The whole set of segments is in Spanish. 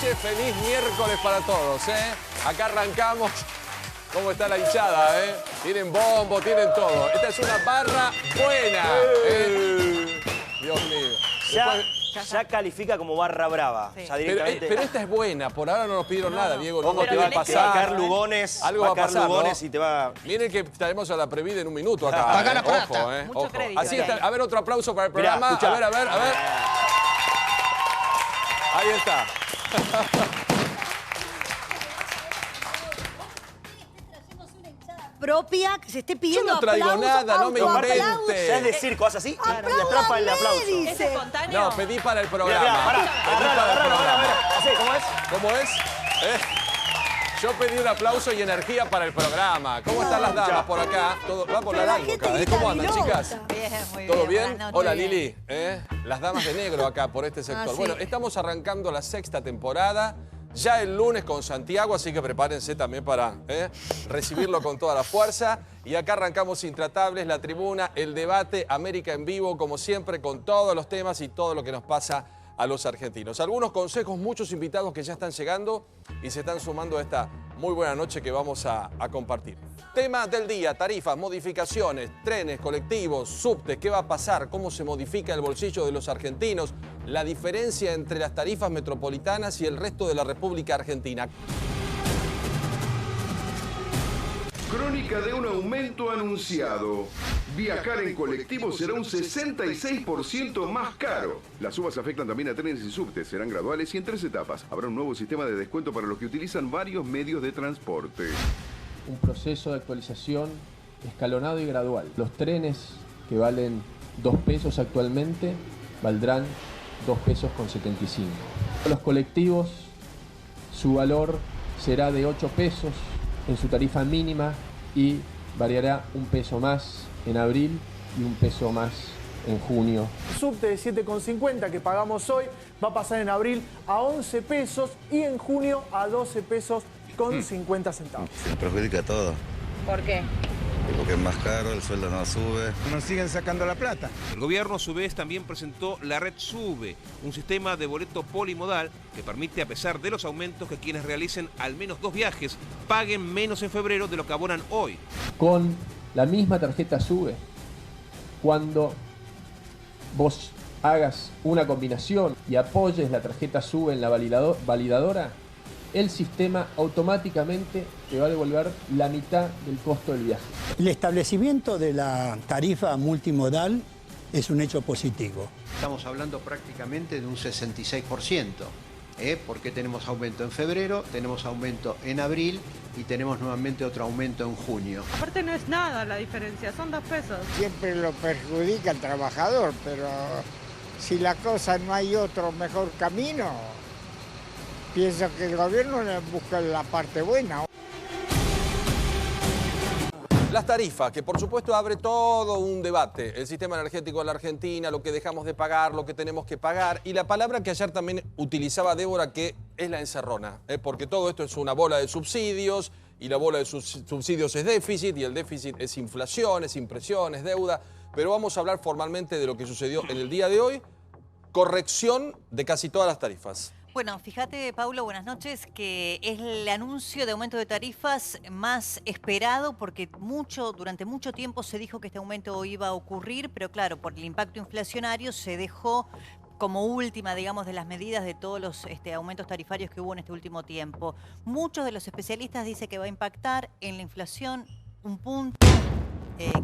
noches, feliz miércoles para todos, ¿eh? Acá arrancamos. ¿Cómo está la hinchada, eh? Tienen bombo, tienen todo. Esta es una barra buena, ¿eh? Dios mío. Ya califica como barra brava. Sí. Ya directamente. Pero esta es buena, por ahora no nos pidieron nada, Diego. No ¿Cómo nos te va a pidieron pasar? pasar. Caer Lugones, Algo va a pasar, Lugones ¿no? y te va... Miren que estaremos a la Previda en un minuto acá. Acá la plata. Ojo, Mucho ojo. crédito Así que está. hay. A ver, otro aplauso para el Mirá, programa. escuchá. A ver. Ahí está. Propia, que se esté Yo pidiendo no traigo aplausos, nada, no me autoaplausos. invente. Ya es de circo, haces así y atrapa el aplauso. dice. ¿Es espontáneo? No, pedí para el Mirá, programa. mirá, pará, Pedí para el programa. Así, ¿cómo es? ¿Cómo es? Yo pedí un aplauso y energía para el programa. ¿Cómo están las damas por acá? Todo, va por la Pero la largo gente acá, ¿eh? grita ¿Cómo andan, pilota. chicas? Bien, muy ¿Todo bien. bien? Buenas noches. Hola, Bien. Lili. Las damas de negro acá por este sector. Ah, sí. Bueno, estamos arrancando la sexta temporada. Ya el lunes con Santiago, así que prepárense también para recibirlo con toda la fuerza. Y acá arrancamos Intratables, la tribuna, el debate, América en vivo, como siempre, con todos los temas y todo lo que nos pasa a los argentinos. Algunos consejos, muchos invitados que ya están llegando y se están sumando a esta muy buena noche que vamos a compartir. Tema del día, tarifas, modificaciones, trenes, colectivos, subtes, ¿qué va a pasar? ¿Cómo se modifica el bolsillo de los argentinos? La diferencia entre las tarifas metropolitanas y el resto de la República Argentina. Crónica de un aumento anunciado. Viajar en colectivo será un 66% más caro. Las sumas afectan también a trenes y subtes. Serán graduales y en 3 etapas. Habrá un nuevo sistema de descuento para los que utilizan varios medios de transporte. Un proceso de actualización escalonado y gradual. Los trenes que valen 2 pesos actualmente valdrán 2 pesos con 75. Los colectivos, su valor será de 8 pesos en su tarifa mínima y variará 1 peso más en abril y 1 peso más en junio. El subte de 7,50 que pagamos hoy va a pasar en abril a 11 pesos y en junio a 12 pesos con 50 centavos. Se perjudica todo, ¿Por qué? porque es más caro, el sueldo no sube. Nos siguen sacando la plata. El gobierno a su vez también presentó la Red Sube, un sistema de boleto polimodal que permite, a pesar de los aumentos, que quienes realicen al menos 2 viajes paguen menos en febrero de lo que abonan hoy. Con la misma tarjeta SUBE, cuando vos hagas una combinación y apoyes la tarjeta SUBE en la validadora, el sistema automáticamente te va a devolver la mitad del costo del viaje. El establecimiento de la tarifa multimodal es un hecho positivo. Estamos hablando prácticamente de un 66%, porque tenemos aumento en febrero, tenemos aumento en abril y tenemos nuevamente otro aumento en junio. Aparte no es nada la diferencia, son 2 pesos. Siempre lo perjudica al trabajador, pero si la cosa no hay otro mejor camino, pienso que el gobierno le busca la parte buena. Las tarifas, que por supuesto abre todo un debate. El sistema energético en la Argentina, lo que dejamos de pagar, lo que tenemos que pagar. Y la palabra que ayer también utilizaba Débora, que es la encerrona. Porque todo esto es una bola de subsidios y la bola de subsidios es déficit y el déficit es inflación, es impresión, es deuda. Pero vamos a hablar formalmente de lo que sucedió en el día de hoy. Corrección de casi todas las tarifas. Bueno, fíjate, Paulo, buenas noches, que es el anuncio de aumento de tarifas más esperado porque durante mucho tiempo se dijo que este aumento iba a ocurrir, pero claro, por el impacto inflacionario se dejó como última, digamos, de las medidas de todos los aumentos tarifarios que hubo en este último tiempo. Muchos de los especialistas dicen que va a impactar en la inflación un punto.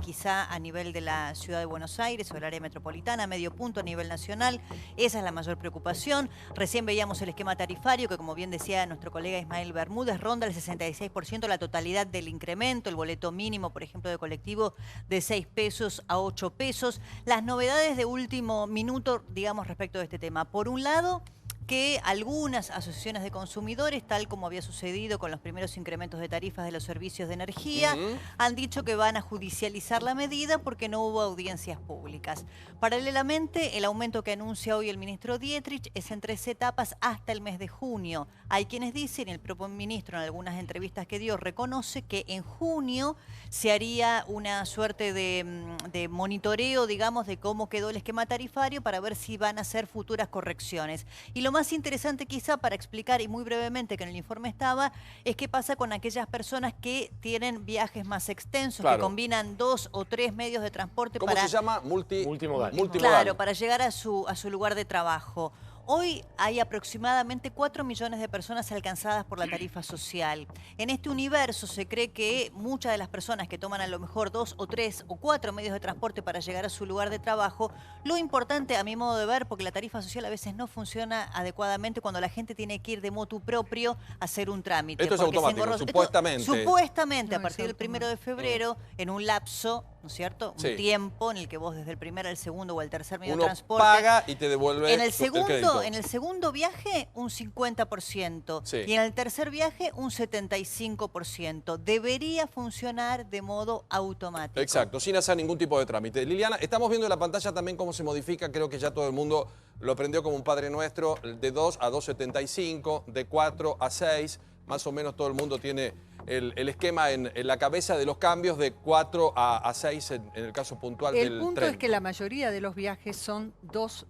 Quizá a nivel de la ciudad de Buenos Aires o el área metropolitana, medio punto a nivel nacional. Esa es la mayor preocupación. Recién veíamos el esquema tarifario que, como bien decía nuestro colega Ismael Bermúdez, ronda el 66% la totalidad del incremento. El boleto mínimo, por ejemplo, de colectivo de 6 pesos a 8 pesos. Las novedades de último minuto, digamos, respecto de este tema. Por un lado, que algunas asociaciones de consumidores, tal como había sucedido con los primeros incrementos de tarifas de los servicios de energía, han dicho que van a judicializar la medida porque no hubo audiencias públicas. Paralelamente, el aumento que anuncia hoy el ministro Dietrich es en 3 etapas hasta el mes de junio. Hay quienes dicen, el propio ministro en algunas entrevistas que dio reconoce que en junio se haría una suerte de monitoreo, digamos, de cómo quedó el esquema tarifario para ver si van a hacer futuras correcciones. Y lo más interesante quizá para explicar, y muy brevemente que en el informe estaba, es qué pasa con aquellas personas que tienen viajes más extensos, que combinan 2 o 3 medios de transporte. ¿Cómo se llama? Multimodal. Claro, para llegar a su lugar de trabajo. Hoy hay aproximadamente 4 millones de personas alcanzadas por la tarifa social. En este universo se cree que muchas de las personas que toman a lo mejor 2 o 3 o 4 medios de transporte para llegar a su lugar de trabajo, lo importante a mi modo de ver, porque la tarifa social a veces no funciona adecuadamente cuando la gente tiene que ir de motu propio a hacer un trámite. Esto es automático, supuestamente. Supuestamente, a partir del 1 de febrero, en un lapso, ¿no es cierto? Sí. Un tiempo en el que vos desde el primer al segundo o al tercer medio Uno de transporte... paga y te devuelve en el crédito. En el segundo viaje, un 50%. Sí. Y en el tercer viaje, un 75%. Debería funcionar de modo automático. Exacto, sin hacer ningún tipo de trámite. Liliana, estamos viendo en la pantalla también cómo se modifica, creo que ya todo el mundo lo aprendió como un padre nuestro, de 2 a 2,75, de 4 a 6, más o menos todo el mundo tiene el esquema en la cabeza de los cambios de 4 a 6 en el caso puntual del tren. El punto es que la mayoría de los viajes son dos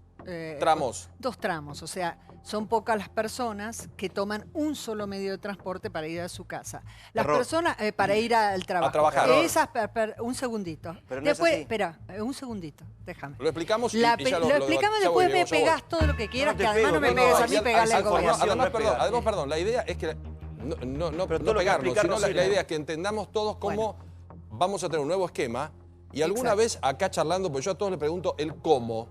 tramos. Dos tramos, o sea, son pocas las personas que toman un solo medio de transporte para ir a su casa. Las personas para ir al trabajo. A trabajar. Esas, un segundito. Pero no después, es así. espera, un segundito, déjame. Lo explicamos y Lo ya explicamos, después me pegás todo lo que quieras, que además no me pegues a mí, pegarle al gobierno. Además, perdón, la idea es que no pegarnos, sino la idea es que entendamos todos cómo vamos a tener un nuevo esquema y alguna vez acá charlando, pues yo a todos les pregunto el cómo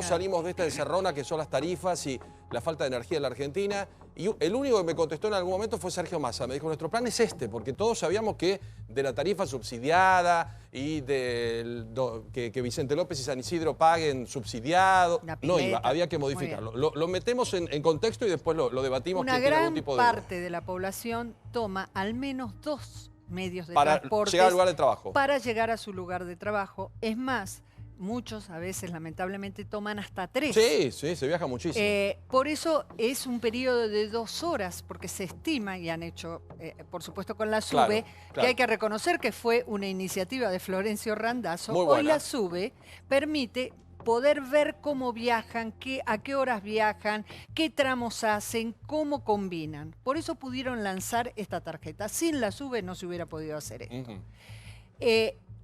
salimos de esta encerrona que son las tarifas y la falta de energía en la Argentina. Y el único que me contestó en algún momento fue Sergio Massa. Me dijo, nuestro plan es este, porque todos sabíamos que de la tarifa subsidiada y que Vicente López y San Isidro paguen subsidiado, no iba, había que modificarlo. Lo metemos en contexto y después lo debatimos. Una gran parte de la población toma al menos 2 medios de transporte para llegar al lugar de trabajo. Para llegar a su lugar de trabajo. Es más, muchos a veces lamentablemente toman hasta 3. Sí, se viaja muchísimo. Por eso es un periodo de 2 horas, porque se estima, y han hecho, por supuesto con la SUBE, que hay que reconocer que fue una iniciativa de Florencio Randazzo. Hoy la SUBE permite poder ver cómo viajan, a qué horas viajan, qué tramos hacen, cómo combinan. Por eso pudieron lanzar esta tarjeta. Sin la SUBE no se hubiera podido hacer esto.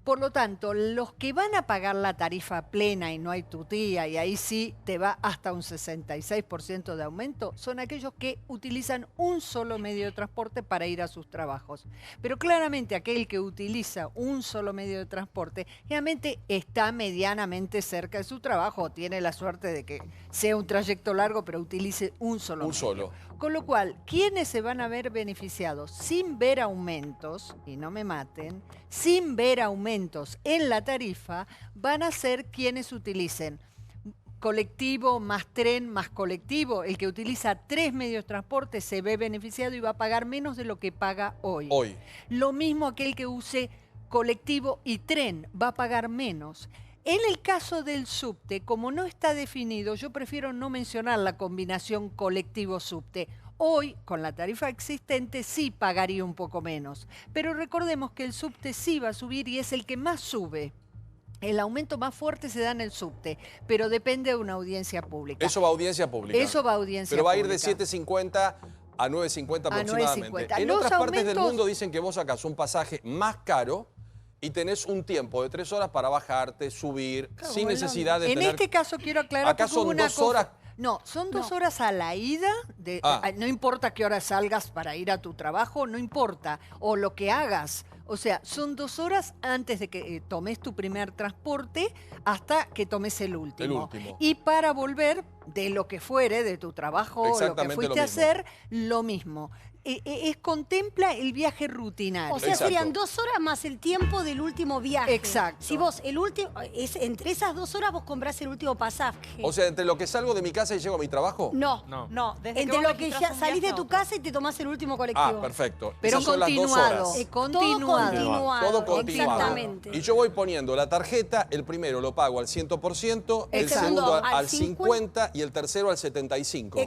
Por lo tanto, los que van a pagar la tarifa plena y no hay tutía, y ahí sí te va hasta un 66% de aumento, son aquellos que utilizan un solo medio de transporte para ir a sus trabajos. Pero claramente aquel que utiliza un solo medio de transporte, realmente está medianamente cerca de su trabajo, tiene la suerte de que sea un trayecto largo, pero utilice un solo medio. Con lo cual, ¿quiénes se van a ver beneficiados sin ver aumentos, y no me maten, sin ver aumentos en la tarifa, van a ser quienes utilicen colectivo más tren más colectivo? El que utiliza 3 medios de transporte se ve beneficiado y va a pagar menos de lo que paga hoy. Lo mismo aquel que use colectivo y tren, va a pagar menos. En el caso del subte, como no está definido, yo prefiero no mencionar la combinación colectivo-subte. Hoy, con la tarifa existente, sí pagaría un poco menos. Pero recordemos que el subte sí va a subir y es el que más sube. El aumento más fuerte se da en el subte, pero depende de una audiencia pública. Eso va a audiencia pública. Pero va a ir de 7.50 a 9.50 aproximadamente. En otras partes del mundo dicen que vos sacás un pasaje más caro y tenés un tiempo de 3 horas para bajarte, subir, sin necesidad de tener... En este caso quiero aclarar... Acá son 2 horas... No, son 2 horas a la ida, no importa qué hora salgas para ir a tu trabajo, no importa, o lo que hagas. O sea, son 2 horas antes de que tomes tu primer transporte hasta que tomes el último. Y para volver de lo que fuere, de tu trabajo, lo que fuiste a hacer, lo mismo. Contempla el viaje rutinario. O sea, serían 2 horas más el tiempo del último viaje. Exacto. Si vos, entre esas 2 horas vos comprás el último pasaje. O sea, entre lo que salgo de mi casa y llego a mi trabajo. No. Entre lo que ya salís de tu casa y te tomás el último colectivo. Perfecto. Pero esas son las 2 horas. Continuado. Todo continuado. Exactamente. Y yo voy poniendo la tarjeta, el primero lo pago al 100%, el segundo al 50% y el tercero al 75%.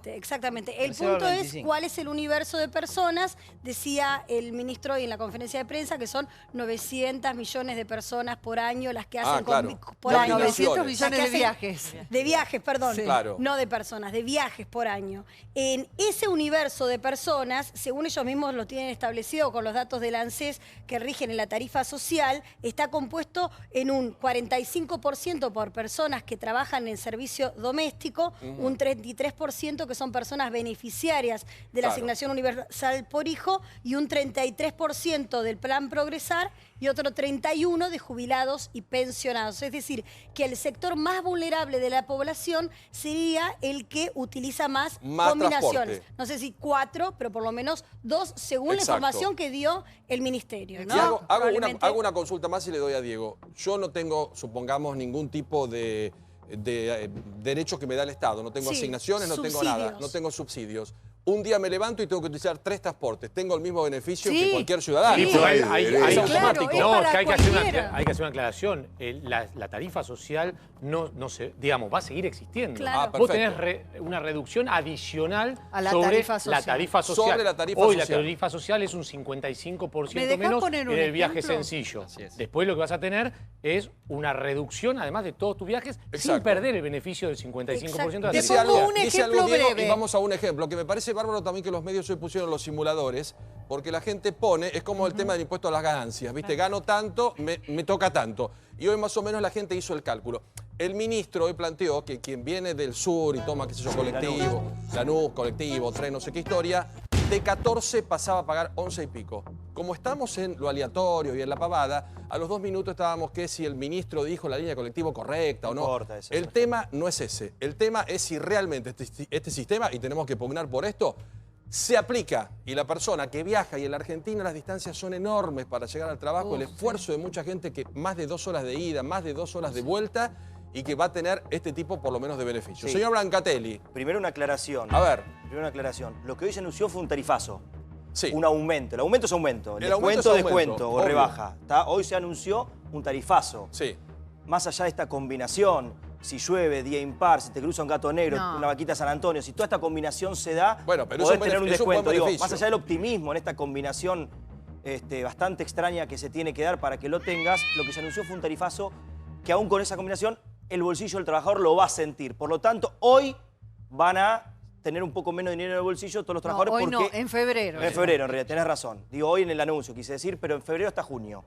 Exactamente. El punto es cuál es el único universo de personas, decía el ministro hoy en la conferencia de prensa, que son 900 millones de personas por año las que hacen por año. 900 millones de viajes. De viajes, perdón. Sí. Claro. No de personas, de viajes por año. En ese universo de personas, según ellos mismos lo tienen establecido con los datos del ANSES que rigen en la tarifa social, está compuesto en un 45% por personas que trabajan en servicio doméstico, un 33% que son personas beneficiarias de la asignación universal por hijo y un 33% del plan Progresar y otro 31% de jubilados y pensionados. Es decir, que el sector más vulnerable de la población sería el que utiliza más combinaciones. Transporte. No sé si 4, pero por lo menos 2, según la información que dio el ministerio, ¿no? Y hago una consulta más y le doy a Diego. Yo no tengo, supongamos, ningún tipo de derecho que me da el Estado. No tengo asignaciones, no tengo nada, no tengo subsidios. Un día me levanto y tengo que utilizar 3 transportes. Tengo el mismo beneficio que cualquier ciudadano. Sí, pero es automático. No, que hay que hacer una aclaración. La tarifa social no se, digamos, va a seguir existiendo. Claro. Vos tenés una reducción adicional sobre la tarifa social. Sobre la tarifa Hoy social. la tarifa social es un 55% menos en el viaje sencillo. Después lo que vas a tener es una reducción, además de todos tus viajes, sin perder el beneficio del 55% de la Dice tarifa. algo, Diego, y vamos a un ejemplo, que me parece bárbaro también que los medios hoy pusieron los simuladores, porque la gente pone, es como el tema del impuesto a las ganancias, ¿viste? Gano tanto, me toca tanto. Y hoy más o menos la gente hizo el cálculo. El ministro hoy planteó que quien viene del sur y toma, qué sé yo, colectivo, Lanús, colectivo, tren, no sé qué historia, de 14 pasaba a pagar 11 y pico. Como estamos en lo aleatorio y en la pavada, a los 2 minutos estábamos que si el ministro dijo la línea de colectivo correcta o no. El tema no es ese. El tema es si realmente este sistema, y tenemos que pugnar por esto, se aplica y la persona que viaja, y en la Argentina las distancias son enormes para llegar al trabajo, el esfuerzo de mucha gente que más de 2 horas de ida, más de 2 horas de vuelta, y que va a tener este tipo por lo menos de beneficios. Sí. Señor Brancatelli. Primero una aclaración. A ver. Primero una aclaración. Lo que hoy se anunció fue un tarifazo. Sí. Un aumento. El aumento es aumento. El aumento descuento, es aumento, descuento o obvio. rebaja. Hoy se anunció un tarifazo. Sí. Más allá de esta combinación, si llueve, día impar, si te cruza un gato negro, una vaquita San Antonio, si toda esta combinación se da, bueno, pero podés tener un descuento. Digo, beneficio. más allá del optimismo en esta combinación bastante extraña que se tiene que dar para que lo tengas, lo que se anunció fue un tarifazo que aún con esa combinación el bolsillo del trabajador lo va a sentir. Por lo tanto, hoy van a tener un poco menos de dinero en el bolsillo todos los trabajadores. Hoy no, en febrero. En febrero, en realidad, tenés razón. Digo, hoy en el anuncio, quise decir, pero en febrero hasta junio.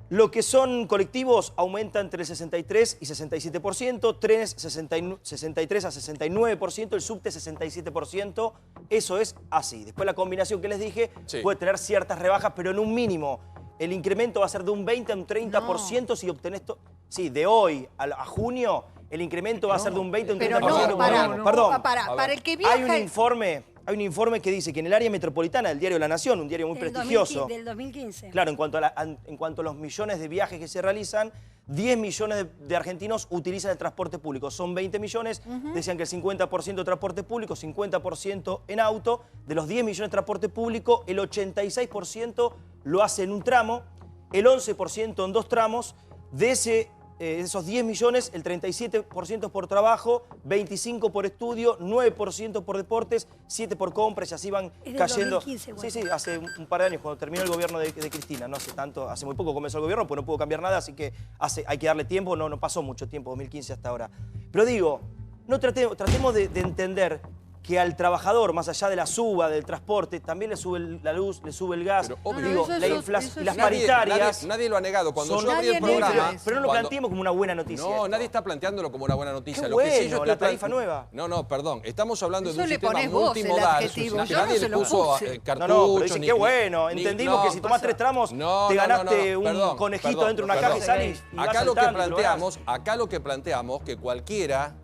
Lo que son colectivos aumenta entre el 63 y 67%, trenes 63 a 69%, el subte 67%. Eso es así. Después la combinación que les dije puede tener ciertas rebajas, pero en un mínimo. El incremento va a ser de un 20 a un 30% si obtenés... Sí, de hoy a junio, el incremento va a ser de un 20 a un 30%. Pero no, Perdón. Para el que viaja... Hay un informe que dice que en el área metropolitana del Diario La Nación, un diario muy prestigioso... Del 2015. Claro, en cuanto a los millones de viajes que se realizan, 10 millones de argentinos utilizan el transporte público. Son 20 millones, decían que el 50% de transporte público, 50% en auto. De los 10 millones de transporte público, el 86% lo hace en un tramo, el 11% en 2 tramos. De esos 10 millones, el 37% por trabajo, 25% por estudio, 9% por deportes, 7% por compras, y así van cayendo. 2015, bueno. Sí, hace un par de años, cuando terminó el gobierno de Cristina, no hace tanto, hace muy poco comenzó el gobierno, pues no pudo cambiar nada, así que hay que darle tiempo, no pasó mucho tiempo, 2015 hasta ahora. Pero digo, tratemos de entender que al trabajador, más allá de la suba del transporte, también le sube la luz, le sube el gas. Digo, la inflación y las paritarias. Nadie lo ha negado. Cuando yo abrí el programa. Pero no lo planteemos como una buena noticia. No, nadie está planteándolo como una buena noticia. Lo que sí yo la tarifa nueva. No, perdón. Estamos hablando de un le sistema ponés vos multimodal. Nadie le puso cartuchos. No, pero dice qué bueno. Entendimos que si tomás 3 tramos, te ganaste un conejito dentro de una caja y salís. Acá lo que planteamos, que cualquiera,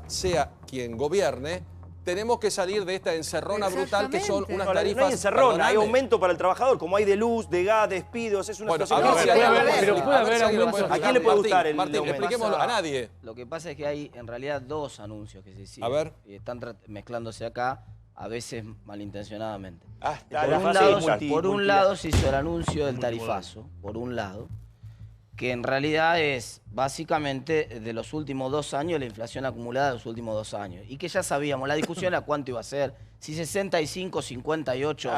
sea quien gobierne, tenemos que salir de esta encerrona brutal que son unas tarifas... No hay encerrona, hay aumento para el trabajador, como hay de luz, de gas, de despidos, es una situación... ¿A quién le puede gustar el Martín, expliquémoslo a nadie. Lo que pasa es que hay en realidad 2 anuncios que se hicieron. A ver. Y están mezclándose acá, a veces malintencionadamente. Por un lado se hizo el anuncio del tarifazo, por un lado. que en realidad es básicamente de los últimos 2 años, la inflación acumulada de los últimos 2 años. Y que ya sabíamos, la discusión era cuánto iba a ser, si 65, 58,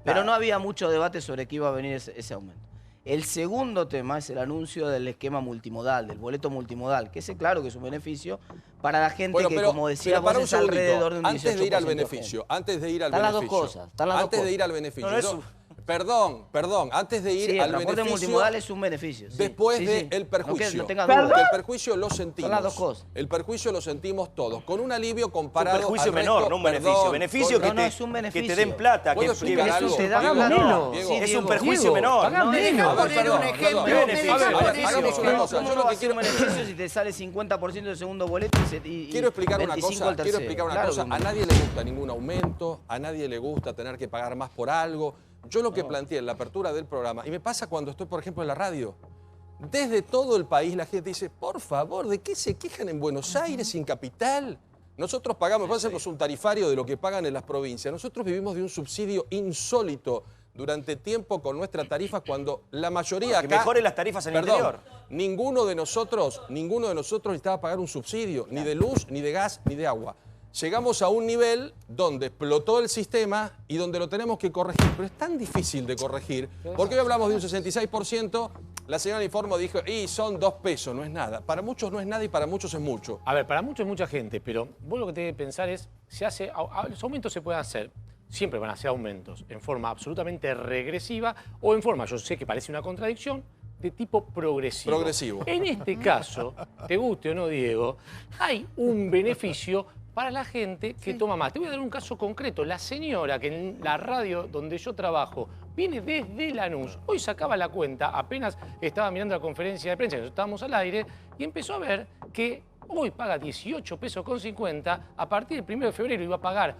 pero no había mucho debate sobre qué iba a venir ese aumento. El segundo tema es el anuncio del esquema multimodal, del boleto multimodal, que ese claro que es un beneficio para la gente que, como decía vos, es alrededor de un 18%. Antes de ir al beneficio, están las dos cosas. Antes de ir al beneficio. Perdón, antes de ir al beneficio... el transporte multimodal es un beneficio. Después del perjuicio. No tenga duda. Porque el perjuicio lo sentimos. Son las dos cosas. El perjuicio lo sentimos todos, con un alivio comparado un perjuicio menor, no un beneficio. Beneficio que te den plata. ¿Puedo explicar algo? Te dan plata. Es un perjuicio menor. Deja poner un ejemplo. Hagamos una cosa. Yo lo que quiero beneficio si te sale 50% del segundo boleto y quiero explicar una cosa. Quiero explicar una cosa. A nadie le gusta ningún aumento, a nadie le gusta tener que pagar más por algo. Yo lo que planteé en la apertura del programa, y me pasa cuando estoy, por ejemplo, en la radio, desde todo el país la gente dice, por favor, ¿de qué se quejan en Buenos Aires, en Capital? Nosotros pagamos, hacemos un tarifario de lo que pagan en las provincias. Nosotros vivimos de un subsidio insólito durante tiempo con nuestra tarifa cuando la mayoría acá... Que mejoren las tarifas en el interior. Ninguno de nosotros necesitaba pagar un subsidio, ni de luz, ni de gas, ni de agua. Llegamos a un nivel donde explotó el sistema y donde lo tenemos que corregir. Pero es tan difícil de corregir, porque hoy hablamos de un 66%, la señora Informo dijo, y son 2 pesos, no es nada. Para muchos no es nada y para muchos es mucho. A ver, para muchos es mucha gente, pero vos lo que tenés que pensar es, los aumentos se pueden hacer, siempre van a ser aumentos, en forma absolutamente regresiva o en forma, yo sé que parece una contradicción, de tipo progresivo. En este caso, te guste o no, Diego, hay un beneficio para la gente que toma más. Te voy a dar un caso concreto. La señora que en la radio donde yo trabajo viene desde Lanús, hoy sacaba la cuenta, apenas estaba mirando la conferencia de prensa, estábamos al aire, y empezó a ver que hoy paga 18 pesos con 50, a partir del 1 de febrero iba a pagar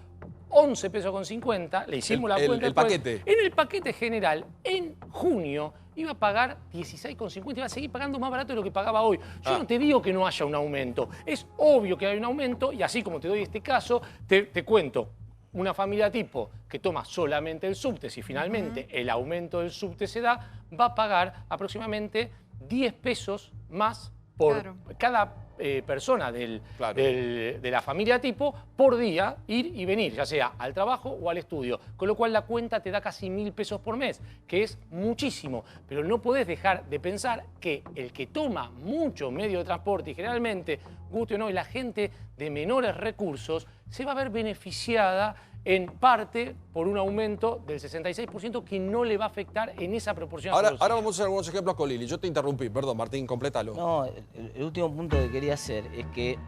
11 pesos con 50, le hicimos la cuenta. El paquete. En el paquete general, en junio, iba a pagar 16,50, iba a seguir pagando más barato de lo que pagaba hoy. Yo no te digo que no haya un aumento, es obvio que hay un aumento y así como te doy este caso, te cuento. Una familia tipo que toma solamente el subte, si finalmente el aumento del subte se da, va a pagar aproximadamente 10 pesos más por cada persona de la familia tipo por día ir y venir, ya sea al trabajo o al estudio. Con lo cual la cuenta te da casi 1.000 pesos por mes, que es muchísimo. Pero no podés dejar de pensar que el que toma mucho medio de transporte y generalmente, guste o no, y la gente de menores recursos se va a ver beneficiada en parte por un aumento del 66% que no le va a afectar en esa proporción. Ahora vamos a hacer algunos ejemplos con Lili. Yo te interrumpí, perdón, Martín, complétalo. No, el último punto que quería hacer es que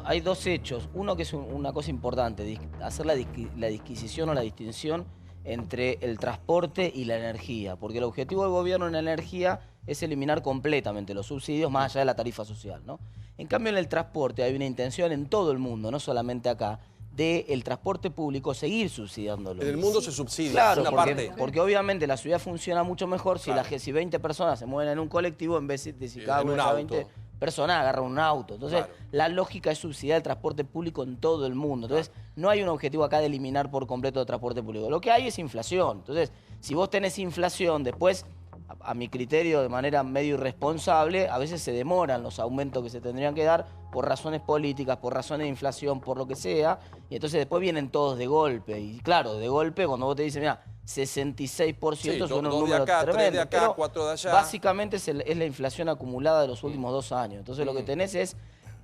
hay 2 hechos. Uno que es una cosa importante, hacer la disquisición o la distinción entre el transporte y la energía, porque el objetivo del gobierno en la energía es eliminar completamente los subsidios más allá de la tarifa social, ¿no? En cambio, en el transporte hay una intención en todo el mundo, no solamente acá, del transporte público seguir subsidiándolo. En el mundo se subsidia, claro, una parte. Porque obviamente la ciudad funciona mucho mejor si 20 personas se mueven en un colectivo en vez de si cada una de las 20 personas agarra un auto. Entonces, la lógica es subsidiar el transporte público en todo el mundo. Entonces, no hay un objetivo acá de eliminar por completo el transporte público. Lo que hay es inflación. Entonces, si vos tenés inflación, después, a mi criterio, de manera medio irresponsable, a veces se demoran los aumentos que se tendrían que dar por razones políticas, por razones de inflación, por lo que sea, y entonces después vienen todos de golpe. Y claro, de golpe, cuando vos te dicen, mira, 66% son un número tremendo. 3 de acá, 4 de allá. Básicamente es la inflación acumulada de los últimos 2 años. Entonces lo que tenés es,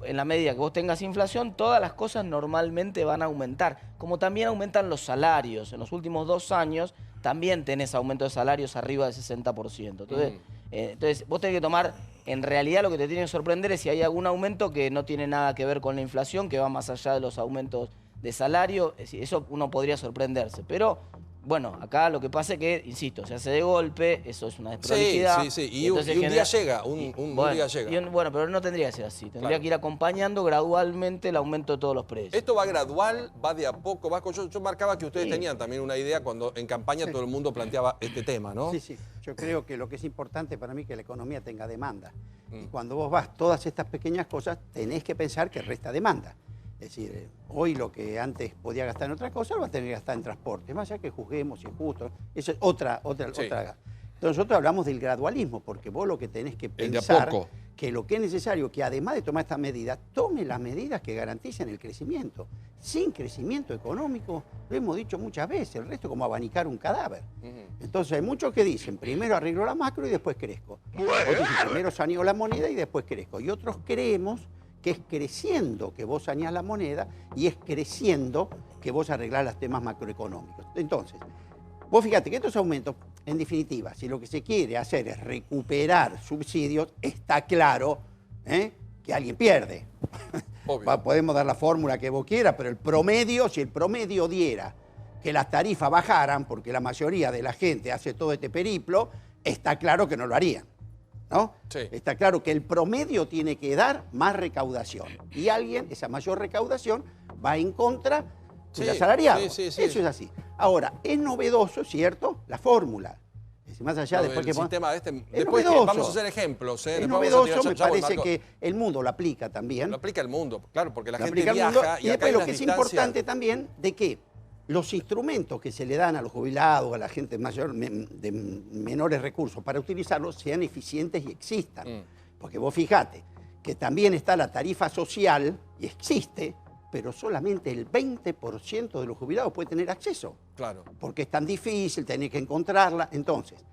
en la medida que vos tengas inflación, todas las cosas normalmente van a aumentar. Como también aumentan los salarios. En los últimos 2 años también tenés aumento de salarios arriba del 60%. Entonces vos tenés que tomar, en realidad lo que te tiene que sorprender es si hay algún aumento que no tiene nada que ver con la inflación, que va más allá de los aumentos de salario. Eso uno podría sorprenderse. Pero bueno, acá lo que pasa es que, insisto, se hace de golpe, eso es una desprolijidad. Sí. Y un día llega, un día llega. Bueno, pero no tendría que ser así. Tendría que ir acompañando gradualmente el aumento de todos los precios. Esto va gradual, va de a poco, va con... Yo marcaba que ustedes tenían también una idea cuando en campaña todo el mundo planteaba este tema, ¿no? Sí. Yo creo que lo que es importante para mí es que la economía tenga demanda. Y cuando vos vas todas estas pequeñas cosas, tenés que pensar que resta demanda. Es decir, hoy lo que antes podía gastar en otra cosa, lo va a tener que gastar en transporte. Más allá que juzguemos si es justo, eso es otra Entonces nosotros hablamos del gradualismo, porque vos lo que tenés que pensar que lo que es necesario, que además de tomar estas medidas, tome las medidas que garanticen el crecimiento. Sin crecimiento económico, lo hemos dicho muchas veces, el resto es como abanicar un cadáver. Entonces hay muchos que dicen, primero arreglo la macro y después crezco. Otros dicen, primero saneo la moneda y después crezco. Y otros creemos que es creciendo que vos saneás la moneda y es creciendo que vos arreglás los temas macroeconómicos. Entonces, vos fíjate que estos aumentos, en definitiva, si lo que se quiere hacer es recuperar subsidios, está claro que alguien pierde. Podemos dar la fórmula que vos quieras, pero el promedio, si el promedio diera que las tarifas bajaran, porque la mayoría de la gente hace todo este periplo, está claro que no lo harían, ¿no? Sí. Está claro que el promedio tiene que dar más recaudación. Y alguien, esa mayor recaudación, va en contra del asalariado. Eso es así. Ahora, es novedoso, ¿cierto?, la fórmula. Más allá, después que sistema después vamos a hacer ejemplos. Es novedoso, me parece que el mundo lo aplica también. Lo aplica el mundo, claro, porque la gente viaja. Y después lo que es importante también, de que los instrumentos que se le dan a los jubilados, a la gente mayor, de menores recursos, para utilizarlos, sean eficientes y existan. Porque vos fijate que también está la tarifa social, y existe, pero solamente el 20% de los jubilados puede tener acceso. Claro. Porque es tan difícil, tenés que encontrarla. Entonces,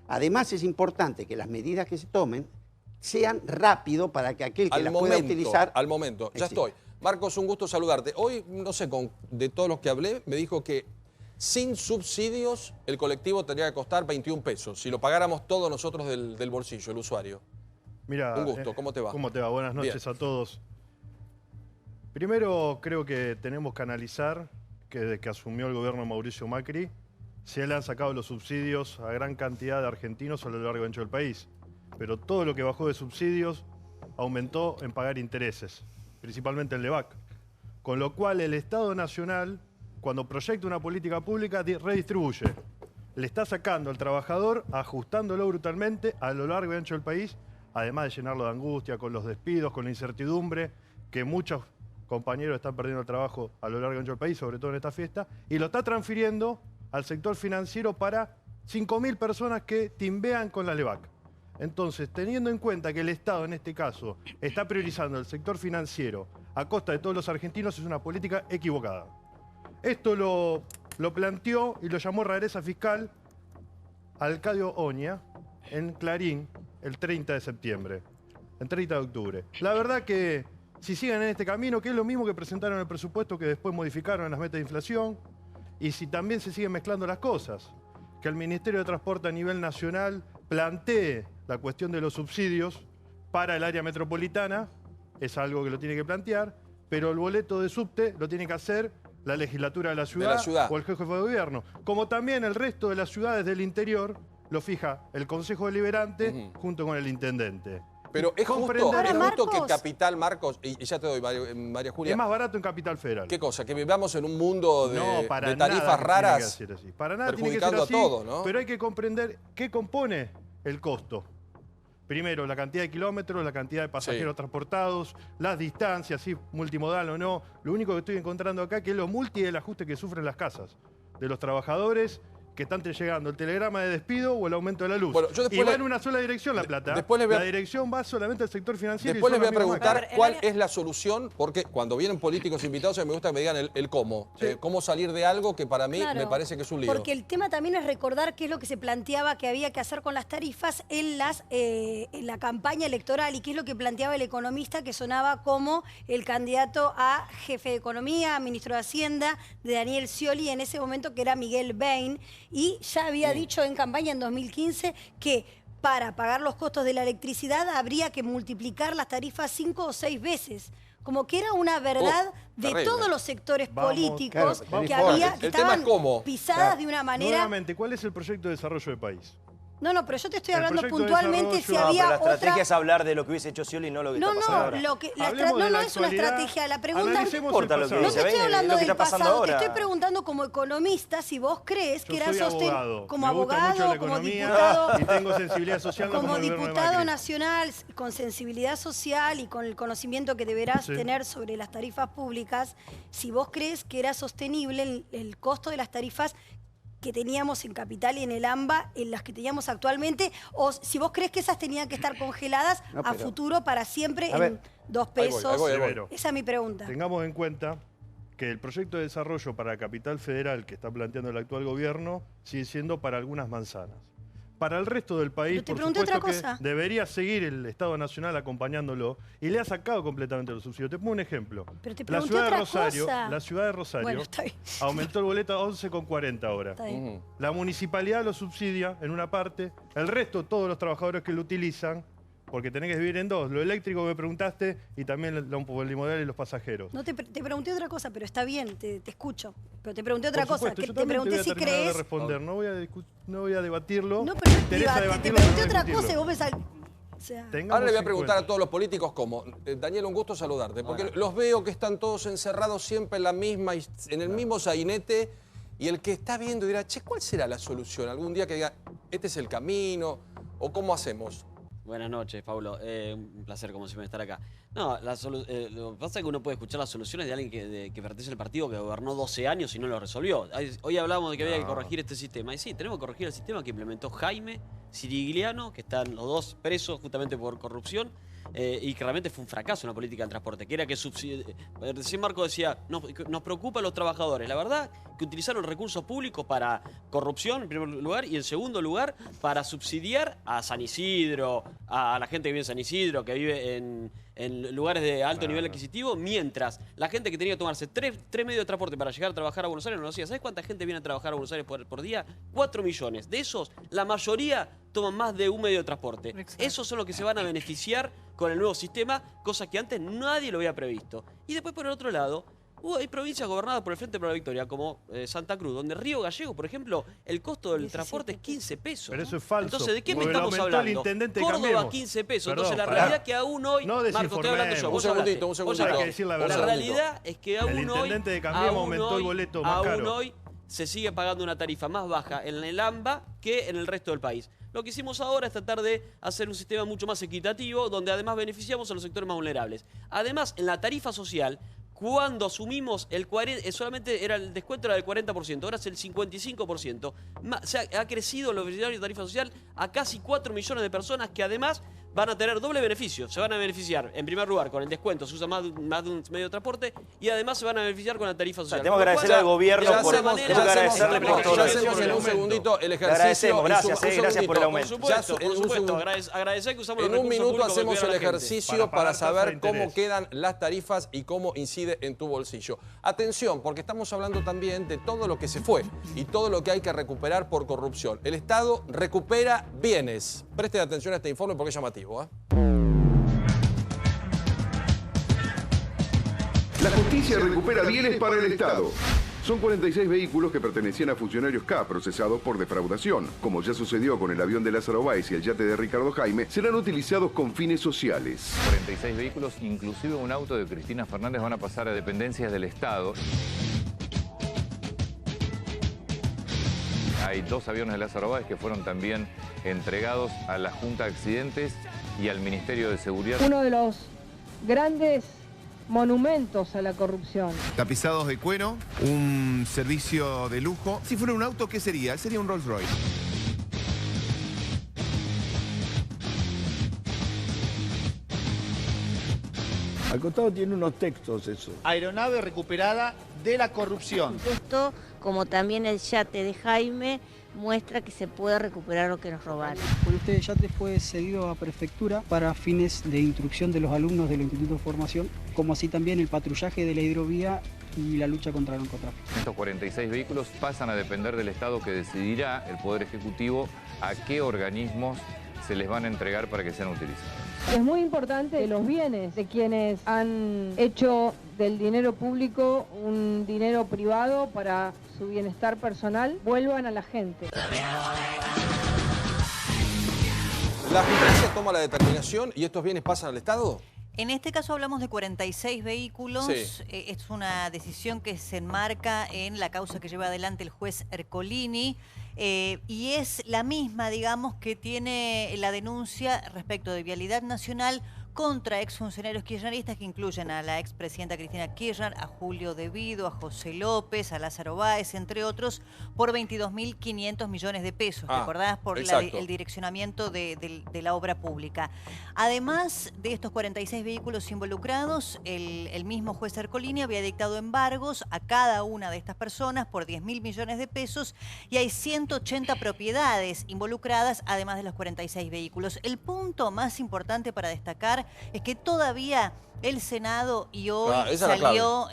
además es importante que las medidas que se tomen sean rápido para que aquel que las pueda utilizar... Al momento, ya estoy. Marcos, un gusto saludarte. Hoy, no sé, de todos los que hablé, me dijo que sin subsidios el colectivo tendría que costar 21 pesos, si lo pagáramos todos nosotros del bolsillo, el usuario. Mira, un gusto, ¿cómo te va? ¿Cómo te va? Buenas noches a todos. Primero, creo que tenemos que analizar que desde que asumió el gobierno Mauricio Macri, se le han sacado los subsidios a gran cantidad de argentinos a lo largo y ancho del país. Pero todo lo que bajó de subsidios aumentó en pagar intereses, principalmente el LEVAC. Con lo cual el Estado Nacional, cuando proyecta una política pública, redistribuye. Le está sacando al trabajador, ajustándolo brutalmente a lo largo y ancho del país, además de llenarlo de angustia con los despidos, con la incertidumbre que muchos compañeros están perdiendo el trabajo a lo largo y ancho del país, sobre todo en esta fiesta, y lo está transfiriendo al sector financiero para 5.000 personas que timbean con la LEVAC. Entonces, teniendo en cuenta que el Estado, en este caso, está priorizando el sector financiero a costa de todos los argentinos, es una política equivocada. Esto lo planteó y lo llamó rareza fiscal Alcadio Oña en Clarín el 30 de septiembre, el 30 de octubre. La verdad que si siguen en este camino, que es lo mismo que presentaron el presupuesto que después modificaron en las metas de inflación, y si también se siguen mezclando las cosas, que el Ministerio de Transporte a nivel nacional plantee la cuestión de los subsidios para el área metropolitana, es algo que lo tiene que plantear, pero el boleto de subte lo tiene que hacer la legislatura de la ciudad o el jefe de gobierno. Como también el resto de las ciudades del interior lo fija el Consejo Deliberante junto con el intendente. Pero es justo que Capital, Marcos, y ya te doy, María Julia. Es más barato en Capital Federal. ¿Qué cosa? ¿Que vivamos en un mundo de tarifas raras? Para nada tiene que ser así, todo, ¿no? Pero hay que comprender qué compone el costo. Primero, la cantidad de kilómetros, la cantidad de pasajeros transportados, las distancias, si multimodal o no. Lo único que estoy encontrando acá que es lo multi del ajuste que sufren las casas de los trabajadores que están llegando el telegrama de despido o el aumento de la luz. Bueno, y va en una sola dirección la plata. La dirección va solamente al sector financiero. Después les voy a preguntar cuál es la solución, porque cuando vienen políticos invitados me gusta que me digan el cómo. Cómo salir de algo que para mí me parece que es un lío. Porque el tema también es recordar qué es lo que se planteaba que había que hacer con las tarifas en la campaña electoral y qué es lo que planteaba el economista que sonaba como el candidato a jefe de economía, ministro de Hacienda, de Daniel Scioli, en ese momento que era Miguel Bain. Y ya había dicho en campaña en 2015 que para pagar los costos de la electricidad habría que multiplicar las tarifas 5 o 6 veces. Como que era una verdad de todos los sectores políticos que estaban pisadas de una manera... Nuevamente, ¿cuál es el proyecto de desarrollo del país? No, pero yo te estoy hablando puntualmente si había la estrategia es hablar de lo que hubiese hecho Scioli y no lo que está pasando ahora. No es una estrategia. La pregunta no importa lo que no te estoy hablando del pasado. Ahora. Te estoy preguntando como economista si vos crees que era sostenible. Como abogado, como diputado. Y tengo sensibilidad social como diputado nacional, con sensibilidad social y con el conocimiento que deberás tener sobre las tarifas públicas, si vos crees que era sostenible el costo de las tarifas que teníamos en Capital y en el AMBA, en las que teníamos actualmente, o si vos crees que esas tenían que estar congeladas a futuro para siempre en 2 pesos. Ahí voy. Esa es mi pregunta. Tengamos en cuenta que el proyecto de desarrollo para Capital Federal que está planteando el actual gobierno sigue siendo para algunas manzanas. Para el resto del país, por supuesto que debería seguir el Estado Nacional acompañándolo y le ha sacado completamente los subsidios. Te pongo un ejemplo. Pero te La ciudad de Rosario aumentó el boleto a 11,40 ahora. La municipalidad lo subsidia en una parte, el resto, todos los trabajadores que lo utilizan, porque tenés que dividir en 2, lo eléctrico que me preguntaste y también la unimodal y los pasajeros. No, te pregunté otra cosa, pero está bien, te escucho. Pero te pregunté otra cosa, que te pregunté si crees... De responder. No voy a debatirlo. No, pero te pregunté otra cosa y vos me Ahora le voy a preguntar a todos los políticos cómo. Daniel, un gusto saludarte, porque los veo que están todos encerrados siempre en la misma, en el mismo sainete, y el que está viendo dirá, che, ¿cuál será la solución? Algún día que diga, este es el camino, o ¿cómo hacemos? Buenas noches, Pablo. Un placer, como siempre, estar acá. No, lo que pasa es que uno puede escuchar las soluciones de alguien que pertenece al partido que gobernó 12 años y no lo resolvió. Hoy hablábamos de que había que corregir este sistema. Y sí, tenemos que corregir el sistema que implementó Jaime Sirigliano, que están los dos presos justamente por corrupción. Y que realmente fue un fracaso en la política del transporte, que era que recién Marco decía, nos preocupa a los trabajadores. La verdad que utilizaron recursos públicos para corrupción, en primer lugar, y en segundo lugar, para subsidiar a San Isidro, a la gente que vive en San Isidro, que vive en lugares de alto nivel adquisitivo, mientras la gente que tenía que tomarse tres medios de transporte para llegar a trabajar a Buenos Aires no lo hacía. ¿Sabes cuánta gente viene a trabajar a Buenos Aires por día? 4 millones. De esos, la mayoría toman más de un medio de transporte. Exacto. Esos son los que se van a beneficiar con el nuevo sistema, cosa que antes nadie lo había previsto. Y después, por el otro lado, hay provincias gobernadas por el Frente para la Victoria, como Santa Cruz, donde Río Gallegos, por ejemplo, el costo del transporte es 15 pesos. Pero eso es falso. Entonces, ¿de qué me estamos hablando? Córdoba, 15 pesos. Entonces, la realidad es que aún hoy... No, Marco, estoy hablando yo. Un segundito. Hay que decir la verdad. La realidad es que aún hoy... El intendente de Cambiemos aumentó el boleto más caro. Aún hoy se sigue pagando una tarifa más baja en el AMBA que en el resto del país. Lo que hicimos ahora es tratar de hacer un sistema mucho más equitativo, donde además beneficiamos a los sectores más vulnerables. Además, en la tarifa social, cuando asumimos el 40%, solamente era el descuento era del 40%, ahora es el 55%. O sea, ha crecido los beneficiarios de tarifa social a casi 4 millones de personas que además van a tener doble beneficio. Se van a beneficiar, en primer lugar, con el descuento, se usa más de un medio de transporte, y además se van a beneficiar con la tarifa social. Tengo que agradecerle al gobierno por agradecerle por todo. Ya hacemos en un segundito el ejercicio. Gracias por el aumento. Por supuesto, agradecer que usamos los recursos públicos. En un minuto hacemos el ejercicio para saber cómo quedan las tarifas y cómo incide en tu bolsillo. Atención, porque estamos hablando también de todo lo que se fue y todo lo que hay que recuperar por corrupción. El Estado recupera bienes. Presten atención a este informe porque es llamativo. La justicia recupera bienes para el Estado. Son 46 vehículos que pertenecían a funcionarios K procesados por defraudación. Como ya sucedió con el avión de Lázaro Báez y el yate de Ricardo Jaime, serán utilizados con fines sociales. 46 vehículos, inclusive un auto de Cristina Fernández, van a pasar a dependencias del Estado. Hay 2 aviones de Lázaro Báez que fueron también entregados a la Junta de Accidentes y al Ministerio de Seguridad. Uno de los grandes monumentos a la corrupción. Tapizados de cuero, un servicio de lujo. Si fuera un auto, ¿qué sería? Sería un Rolls Royce. Al costado tiene unos textos eso. Aeronave recuperada de la corrupción. Esto, como también el yate de Jaime, muestra que se puede recuperar lo que nos robaron. Por este yate fue cedido a prefectura para fines de instrucción de los alumnos del Instituto de Formación, como así también el patrullaje de la hidrovía y la lucha contra el narcotráfico. Estos 46 vehículos pasan a depender del Estado, que decidirá, el Poder Ejecutivo, a qué organismos se les van a entregar para que sean utilizados. Es muy importante que los bienes de quienes han hecho del dinero público un dinero privado para su bienestar personal vuelvan a la gente. ¿La justicia toma la determinación y estos bienes pasan al Estado? En este caso hablamos de 46 vehículos. Sí. Es una decisión que se enmarca en la causa que lleva adelante el juez Ercolini. Y es la misma, digamos, que tiene la denuncia respecto de Vialidad Nacional contra exfuncionarios kirchneristas que incluyen a la expresidenta Cristina Kirchner, a Julio De Vido, a José López, a Lázaro Báez, entre otros, por 22.500 millones de pesos. ¿Te acordás? Por el direccionamiento de la obra pública. Además de estos 46 vehículos involucrados, el mismo juez Ercolini había dictado embargos a cada una de estas personas por 10.000 millones de pesos y hay 180 propiedades involucradas, además de los 46 vehículos. El punto más importante para destacar es que todavía el Senado y hoy salió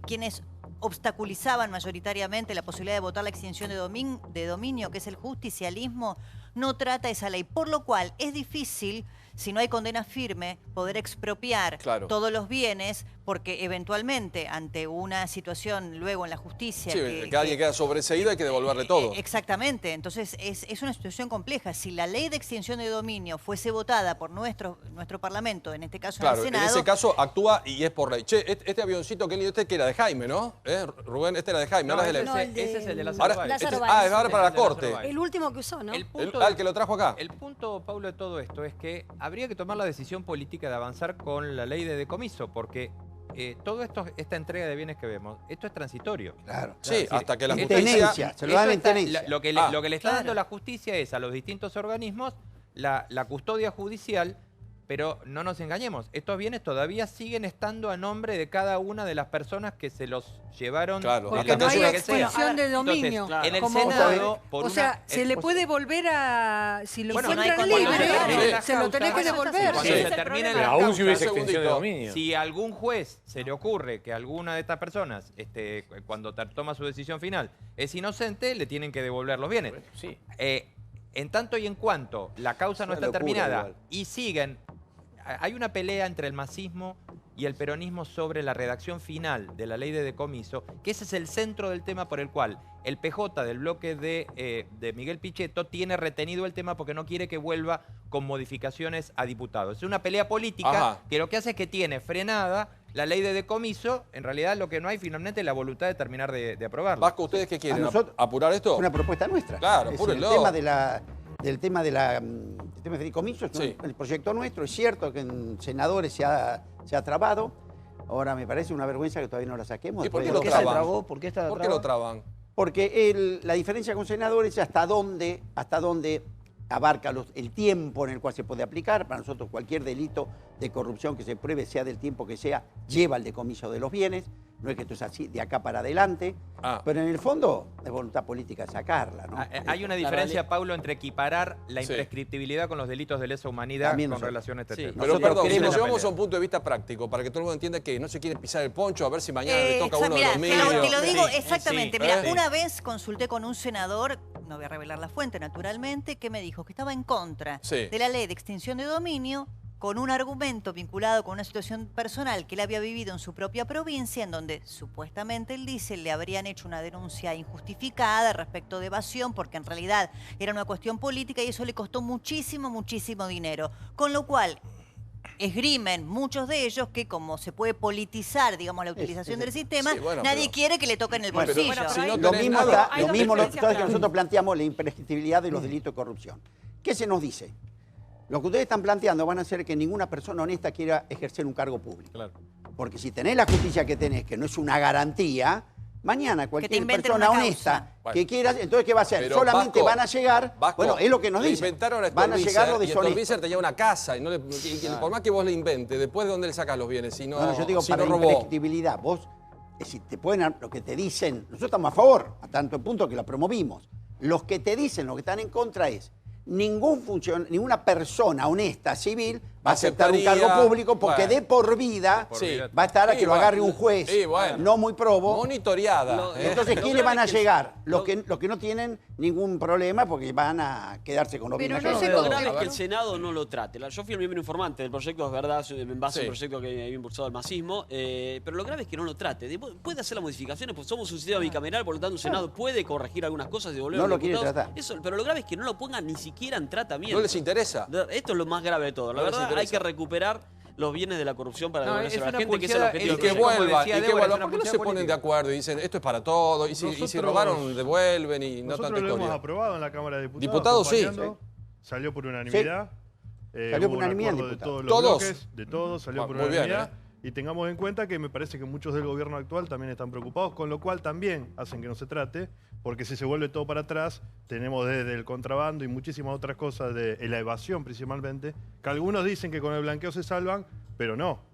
quienes obstaculizaban mayoritariamente la posibilidad de votar la extinción de dominio, que es el justicialismo, no trata esa ley, por lo cual es difícil, si no hay condena firme, poder expropiar todos los bienes, porque eventualmente ante una situación luego en la justicia... Sí, que alguien queda sobreseído, hay que devolverle todo. Exactamente, entonces es una situación compleja. Si la ley de extinción de dominio fuese votada por nuestro Parlamento, en este caso en el Senado... en ese caso actúa y es por ley. Che, este avioncito que lindo, que era de Jaime, ¿no? Rubén, este era de Jaime, ahora es de la... Ese es el de Lázaro Báez. Es ahora para la Corte. El último que usó, ¿no? El que lo trajo acá. El punto, Pablo, de todo esto es que habría que tomar la decisión política de avanzar con la ley de decomiso, porque todo esto, esta entrega de bienes que vemos, esto es transitorio. Claro. Sí, hasta que la justicia... Se lo dan en tenencia. Lo que le está dando la justicia es a los distintos organismos la custodia judicial, pero no nos engañemos, estos bienes todavía siguen estando a nombre de cada una de las personas que se los llevaron. Porque no hay expulsión de dominio. Entonces, en el Senado... se le puede volver a... Si lo encuentran libre, se lo tenés que devolver. Cuando se termine la aún si hubiese extinción de dominio. Si a algún juez se le ocurre que alguna de estas personas, cuando toma su decisión final, es inocente, le tienen que devolver los bienes. En tanto y en cuanto la causa no está terminada y siguen... Hay una pelea entre el masismo y el peronismo sobre la redacción final de la ley de decomiso, que ese es el centro del tema por el cual el PJ del bloque de Miguel Pichetto tiene retenido el tema porque no quiere que vuelva con modificaciones a diputados. Es una pelea política que lo que hace es que tiene frenada la ley de decomiso. En realidad lo que no hay finalmente es la voluntad de terminar de aprobarla. Vasco, ¿ustedes qué quieren? ¿Apurar esto? Es una propuesta nuestra. Claro, apúrenlo. El tema del decomiso es el proyecto nuestro. Es cierto que en senadores se ha trabado. Ahora me parece una vergüenza que todavía no la saquemos. ¿Y por qué lo traban? ¿Por qué lo traban? Porque la diferencia con senadores es hasta dónde abarca el tiempo en el cual se puede aplicar. Para nosotros cualquier delito de corrupción que se pruebe, sea del tiempo que sea, lleva al decomiso de los bienes. No es que esto es así de acá para adelante, pero en el fondo es voluntad política sacarla, ¿no? Hay una diferencia, Paulo, entre equiparar la imprescriptibilidad con los delitos de lesa humanidad con relación a este tema. Pero perdón, si nos llevamos a un punto de vista práctico, para que todo el mundo entienda que no se quiere pisar el poncho, a ver si mañana le toca a uno de los medios. Te lo digo exactamente. Mira, una vez consulté con un senador, no voy a revelar la fuente naturalmente, que me dijo que estaba en contra de la ley de extinción de dominio, con un argumento vinculado con una situación personal que él había vivido en su propia provincia, en donde supuestamente él dice le habrían hecho una denuncia injustificada respecto de evasión, porque en realidad era una cuestión política y eso le costó muchísimo, muchísimo dinero. Con lo cual esgrimen muchos de ellos que como se puede politizar, digamos, la utilización del sistema, nadie quiere que le toquen el bolsillo. Lo mismo que nosotros planteamos la imprescriptibilidad de los delitos de corrupción. ¿Qué se nos dice? Lo que ustedes están planteando van a hacer que ninguna persona honesta quiera ejercer un cargo público. Porque si tenés la justicia que tenés, que no es una garantía, mañana cualquier persona honesta que quiera, entonces ¿qué va a hacer? Pero solamente van a llegar, Vasco, es lo que nos dicen, van a llegar los deshonestos. Y tenía una casa, y por más que vos le inventes, después ¿de dónde le sacás los bienes? Si no, yo digo, para la imprescriptibilidad, vos, si te pueden, lo que te dicen, nosotros estamos a favor, a tanto punto que la promovimos, los que te dicen, lo que están en contra es, ninguna persona honesta civil va a aceptar un cargo público porque de por vida va a estar a que lo agarre un juez no muy probo. Monitoreada. Entonces, ¿quiénes van a llegar? Los que no tienen ningún problema porque van a quedarse con los bienes. Lo grave es que el Senado no lo trate. Yo fui el miembro informante del proyecto, es verdad, en base a un proyecto que había impulsado el masismo, pero lo grave es que no lo trate. Puede hacer las modificaciones, pues somos un sistema bicameral, por lo tanto el Senado puede corregir algunas cosas y devolver a los diputados. No lo quiere tratar. Pero lo grave es que no lo pongan ni siquiera en tratamiento. No les interesa. Esto es lo más grave de todo. La verdad, hay que recuperar los bienes de la corrupción para devolverse a la gente, que es el objetivo. Y que vuelvan. ¿Por qué no se ponen de acuerdo y dicen esto es para todo? Y si robaron, devuelven y no tanto historia. Nosotros lo hemos aprobado en la Cámara de Diputados. Diputados, sí. Salió por unanimidad. Salió por unanimidad, de todos los bloques, de todos, salió por unanimidad. Y tengamos en cuenta que me parece que muchos del gobierno actual también están preocupados, con lo cual también hacen que no se trate, porque si se vuelve todo para atrás, tenemos desde el contrabando y muchísimas otras cosas, de la evasión principalmente, que algunos dicen que con el blanqueo se salvan, pero no.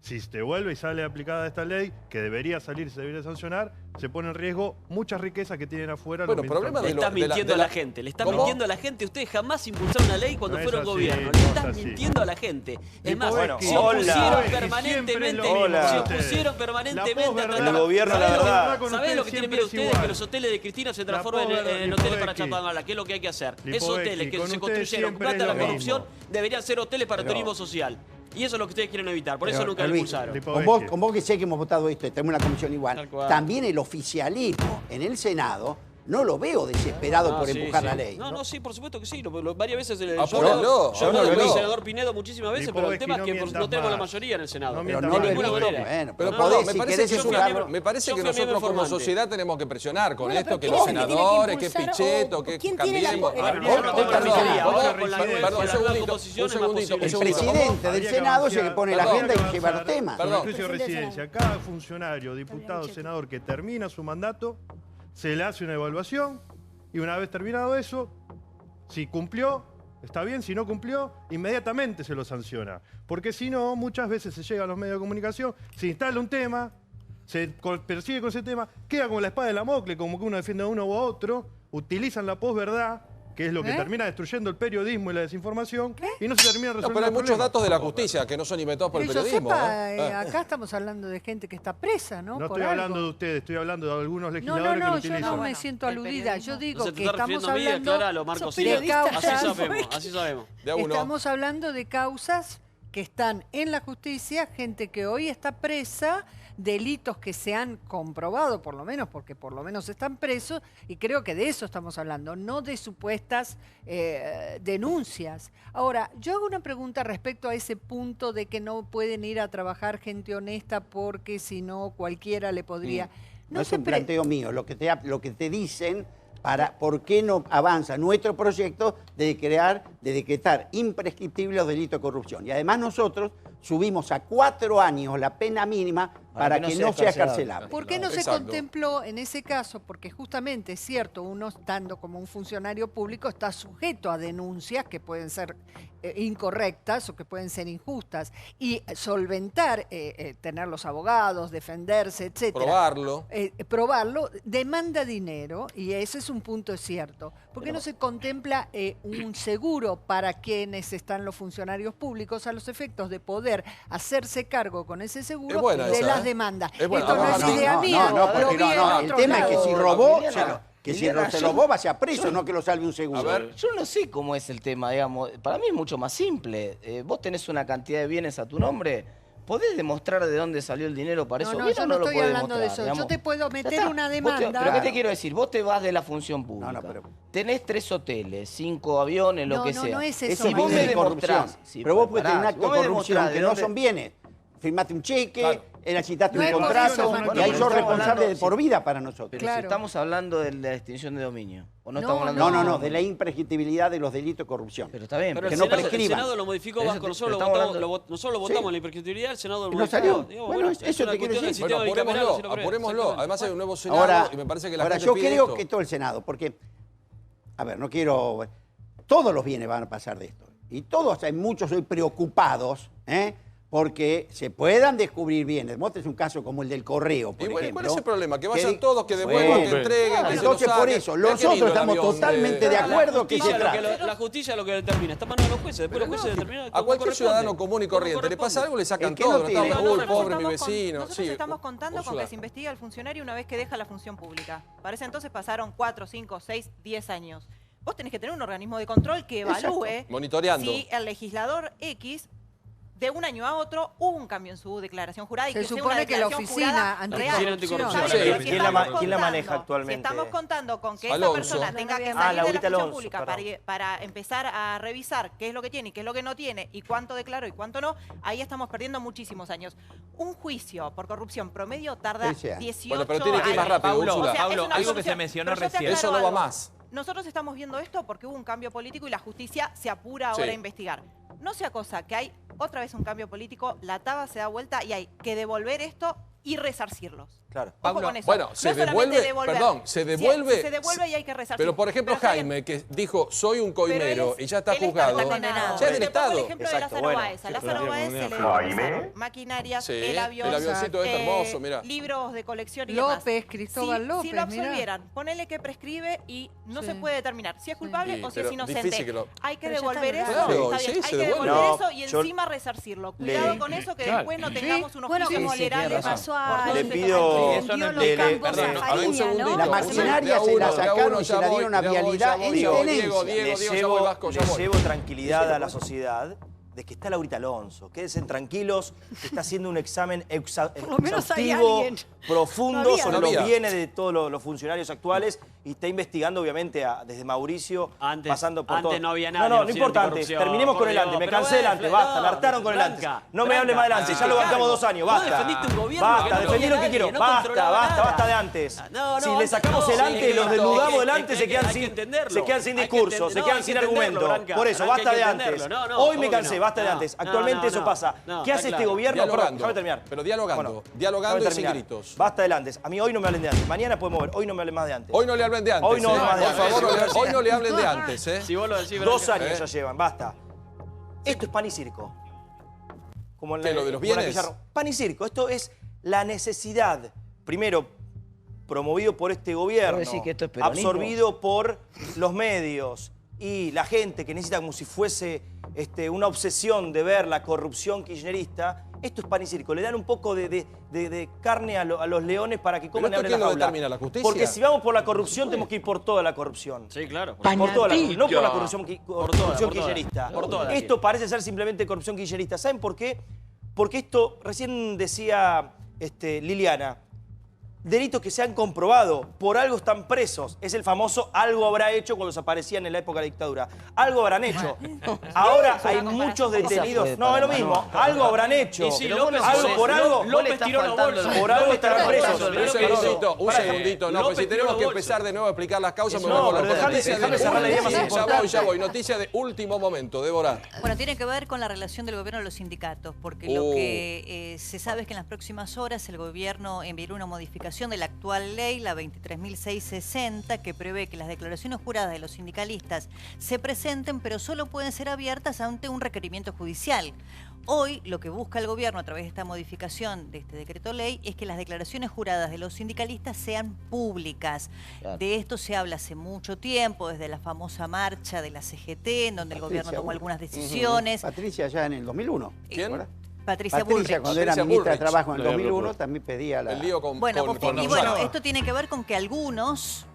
Si te vuelve y sale aplicada esta ley, que debería salir y se debería sancionar, se pone en riesgo muchas riquezas que tienen afuera. Bueno, problema le estás mintiendo a la gente. Le estás mintiendo a la gente. Ustedes jamás impulsaron una ley cuando fueron gobierno. Le estás mintiendo a la gente. Es más, se opusieron permanentemente. Se opusieron permanentemente. El gobierno, la verdad. ¿Sabés lo que tienen miedo ustedes? Que los hoteles de Cristina se transformen en hoteles para Chapamala. ¿Qué es lo que hay que hacer? Esos hoteles que se construyeron con plata de la corrupción deberían ser hoteles para turismo social. Y eso es lo que ustedes quieren evitar, por eso nunca lo impulsaron. Con vos que sé que hemos votado esto, tenemos una comisión igual, también el oficialismo en el Senado no lo veo desesperado por empujar la ley. No, sí, por supuesto que sí. Varias veces yo Apóyalo. he hablado con el senador Pinedo muchísimas veces, pero el tema es que no tenemos la mayoría en el Senado. Pero no de ninguna manera. Bueno, pero me parece que nosotros como sociedad tenemos que presionar con esto, que los senadores, que Pichetto, que cambiemos. Perdón, un segundito. El presidente del Senado es el que pone la agenda y lleva los temas. Perdón. Juicio de residencia. Cada funcionario, diputado, senador que termina su mandato, se le hace una evaluación y una vez terminado eso, si cumplió, está bien, si no cumplió, inmediatamente se lo sanciona. Porque si no, muchas veces se llega a los medios de comunicación, se instala un tema, se persigue con ese tema, queda como la espada de Damocles, como que uno defiende a uno u a otro, utilizan la posverdad, que es lo que termina destruyendo el periodismo y la desinformación, y no se termina resolviendo. Pero hay muchos datos de la justicia que no son inventados por el periodismo. Acá estamos hablando de gente que está presa, ¿no? No estoy hablando de ustedes, estoy hablando de algunos legisladores que lo utilizan. Yo no me siento aludida. Yo digo que estamos hablando de causas que están en la justicia, gente que hoy está presa, delitos que se han comprobado, por lo menos, porque por lo menos están presos, y creo que de eso estamos hablando, no de supuestas denuncias. Ahora, yo hago una pregunta respecto a ese punto de que no pueden ir a trabajar gente honesta porque si no cualquiera le podría... No es un planteo mío, lo que te dicen... ¿Por qué no avanza nuestro proyecto de decretar imprescriptibles los delitos de corrupción? Y además nosotros subimos a 4 años la pena mínima para que no sea escarcelable. ¿Por qué no se contempló en ese caso? Porque justamente es cierto, uno estando como un funcionario público está sujeto a denuncias que pueden ser incorrectas o que pueden ser injustas. Y solventar, tener los abogados, defenderse, etcétera. Probarlo demanda dinero y ese es un punto cierto. ¿Por qué no se contempla un seguro para quienes están los funcionarios públicos a los efectos de poder hacerse cargo con ese seguro de las demandas? Esto no es idea mía. El tema es que si robó... Que si se lo roba sea preso, no que lo salve un seguro. A ver, yo no sé cómo es el tema, digamos. Para mí es mucho más simple. Vos tenés una cantidad de bienes a tu nombre, ¿podés demostrar de dónde salió el dinero para eso? Yo no estoy hablando de eso. Digamos, yo te puedo meter una demanda. Pero ¿qué te quiero decir? Vos te vas de la función pública. Tenés 3 hoteles, 5 aviones, lo que sea. No es eso. Si vos me demostrás, pero vos podés tener un acto de corrupción que no son bienes. Firmaste un cheque, necesitaste un contrato, y ahí sos responsable de por vida para nosotros. Pero si estamos hablando de la extinción de dominio. ¿O no estamos hablando de la imprescriptibilidad de los delitos de corrupción. Pero está bien. Pero el Senado lo modificó Vasco, nosotros lo votamos la imprescriptibilidad, el Senado lo modificó. Bueno, eso te quiero decir. Apurémoslo. Además hay un nuevo Senado y me parece que la gente yo creo que todo el Senado, porque, a ver, no quiero... Todos los bienes van a pasar de esto. Y todos, hay muchos hoy preocupados, porque se puedan descubrir bienes. Vos tenés un caso como el del correo, por ejemplo. ¿Cuál es el problema? Que vayan todos, que devuelvan, que entreguen, que entonces, por eso, nosotros estamos totalmente de acuerdo que se trata. La justicia es lo que determina. Está en manos de los jueces. Después los jueces determinan. A cualquier ciudadano común y corriente le pasa algo, le sacan todo. Uy, pobre mi vecino. Nosotros estamos contando con que se investiga al funcionario una vez que deja la función pública. Para ese entonces pasaron 4, 5, 6, 10 años. Vos tenés que tener un organismo de control que evalúe si el legislador X de un año a otro hubo un cambio en su declaración jurada y se supone que la oficina anticorrupción. ¿Quién la maneja actualmente? Si estamos contando con que esta persona tenga que salir de la función pública para empezar a revisar qué es lo que tiene y qué es lo que no tiene y cuánto declaró y cuánto no, ahí estamos perdiendo muchísimos años. Un juicio por corrupción promedio tarda 18 años. Bueno, pero tiene que ir más rápido, Úrsula. Pablo, algo que se mencionó recién. Eso no va más. Nosotros estamos viendo esto porque hubo un cambio político y la justicia se apura ahora a investigar. no sea cosa que hay otra vez un cambio político, la taba se da vuelta y hay que devolver esto y resarcirlos. Claro. Ojo con eso. Bueno, se devuelve, perdón, se devuelve. Se devuelve y hay que resarcir. Pero, por ejemplo, Jaime, que dijo, soy un coimero y ya está juzgado. Ya es del Estado. El ejemplo de Lázaro Báez. A Lázaro Báez se le devolvieron maquinarias, el avión. El avioncito es hermoso, mira. Libros de colección y López, Cristóbal López, si lo absolvieran, ponele que prescribe y no se puede determinar si es culpable o si es inocente. Hay que devolver eso. Hay que devolver eso y encima resarcirlo. Cuidado con eso, que después no tengamos unos juicios vulnerables. Le pido... La maquinaria se la sacaron y se la dieron a Vialidad en tenencia. Le llevo tranquilidad a la sociedad de que está Laurita Alonso. Quédense tranquilos, que está haciendo un examen exhaustivo, profundo sobre los bienes de todos los funcionarios actuales y está investigando, obviamente, desde Mauricio, pasando por todo. Antes no había nada. No importa antes. Terminemos con el antes. Me cansé del antes. Basta, me hartaron con el antes. No me hable más del antes. Ya lo bancamos 2 años. Basta. Basta, defendí lo que quiero. Basta de antes. Si le sacamos el antes, los desnudamos del antes, se quedan sin discurso, se quedan sin argumento. Por eso, basta de antes. Hoy me cansé, basta de antes. Actualmente eso pasa. ¿Qué hace este gobierno? Déjame terminar. Pero dialogando. Dialogando y sin gritos. Basta del antes. A mí hoy no me hablen de antes. Mañana podemos ver. Hoy no me hablen más de antes. Hoy no le hablen de antes. Hoy no, por favor, hoy no le hablen de antes. Si vos lo decís, 2 años ya llevan. Basta. Esto es pan y circo. Como ¿Qué, lo de los bienes? Pan y circo. Esto es la necesidad. Primero, promovido por este gobierno. Que esto es peronismo. Absorbido por los medios y la gente que necesita como si fuese una obsesión de ver la corrupción kirchnerista. Esto es pan y circo. Le dan un poco de carne a los leones para que coman y abren la jaula. ¿Determina la justicia? Porque si vamos por la corrupción, tenemos que ir por toda la corrupción. Sí, claro. Por toda la corrupción. No por la corrupción kirchnerista. Esto parece ser simplemente corrupción kirchnerista. ¿Saben por qué? Porque esto, recién decía Liliana, delitos que se han comprobado, por algo están presos. Es el famoso algo habrá hecho cuando se aparecían en la época de la dictadura. Algo habrán hecho. Ahora hay muchos detenidos. No, es lo mismo. Algo habrán hecho. Algo por algo. López tiró la bolsa. Por algo estarán presos. Un segundito. No, pues si tenemos que empezar de nuevo a explicar las causas, me voy a la noticia. Ya voy. Noticia de último momento, Débora. Bueno, tiene que ver con la relación del gobierno y los sindicatos, porque lo que se sabe es que en las próximas horas el gobierno enviará una modificación de la actual ley, la 23.660, que prevé que las declaraciones juradas de los sindicalistas se presenten, pero solo pueden ser abiertas ante un requerimiento judicial. Hoy lo que busca el gobierno a través de esta modificación de este decreto ley es que las declaraciones juradas de los sindicalistas sean públicas. Claro. De esto se habla hace mucho tiempo, desde la famosa marcha de la CGT, en donde el gobierno tomó algunas decisiones. Patricia ya en el 200001. ¿Quién? Patricia Bullrich. Cuando era ministra de Trabajo en el 2001, también pedía la... El lío con esto tiene que ver con que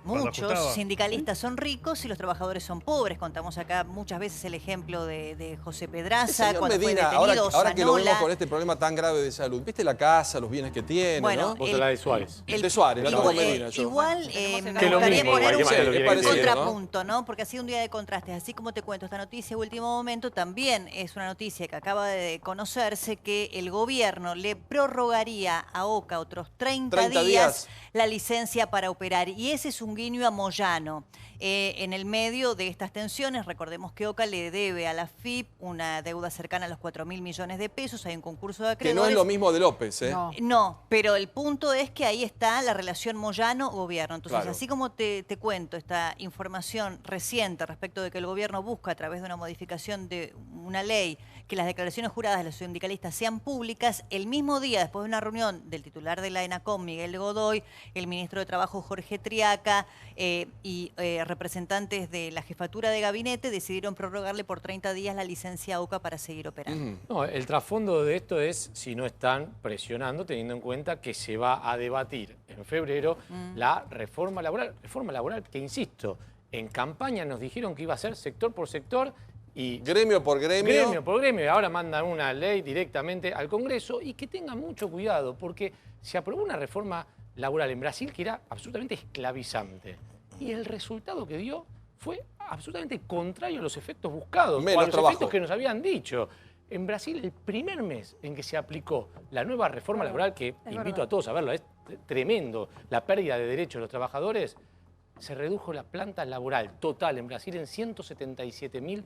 muchos sindicalistas son ricos y los trabajadores son pobres. Contamos acá muchas veces el ejemplo de José Pedraza, cuando Medina, fue detenido, ahora que lo vemos con este problema tan grave de salud, ¿viste la casa, los bienes que tiene? Bueno, ¿no? La de Suárez. De Suárez, la con Medina. Igual me gustaría poner un contrapunto, ¿no? Porque ha sido un día de contrastes. Así como te cuento esta noticia de último momento, también es una noticia que acaba de conocerse que el gobierno le prorrogaría a OCA otros 30 días la licencia para operar. Y ese es un guiño a Moyano. En el medio de estas tensiones, recordemos que OCA le debe a la FIP una deuda cercana a los 4.000 millones de pesos. Hay un concurso de acreedores. Que no es lo mismo de López, ¿eh? No, pero el punto es que ahí está la relación Moyano-gobierno. Entonces, así como te cuento esta información reciente respecto de que el gobierno busca a través de una modificación de una ley que las declaraciones juradas de los sindicalistas sean públicas, el mismo día, después de una reunión del titular de la ENACOM, Miguel Godoy, el ministro de Trabajo, Jorge Triaca, y representantes de la jefatura de gabinete, decidieron prorrogarle por 30 días la licencia a OCA para seguir operando. No, el trasfondo de esto es si no están presionando, teniendo en cuenta que se va a debatir en febrero la reforma laboral que, insisto, en campaña nos dijeron que iba a ser sector por sector, y gremio por gremio. Gremio por gremio. Y ahora mandan una ley directamente al Congreso y que tengan mucho cuidado porque se aprobó una reforma laboral en Brasil que era absolutamente esclavizante. Y el resultado que dio fue absolutamente contrario a los efectos buscados, a los efectos que nos habían dicho. En Brasil, el primer mes en que se aplicó la nueva reforma laboral, que invito a todos a verlo, es tremendo, la pérdida de derechos de los trabajadores, se redujo la planta laboral total en Brasil en 177.000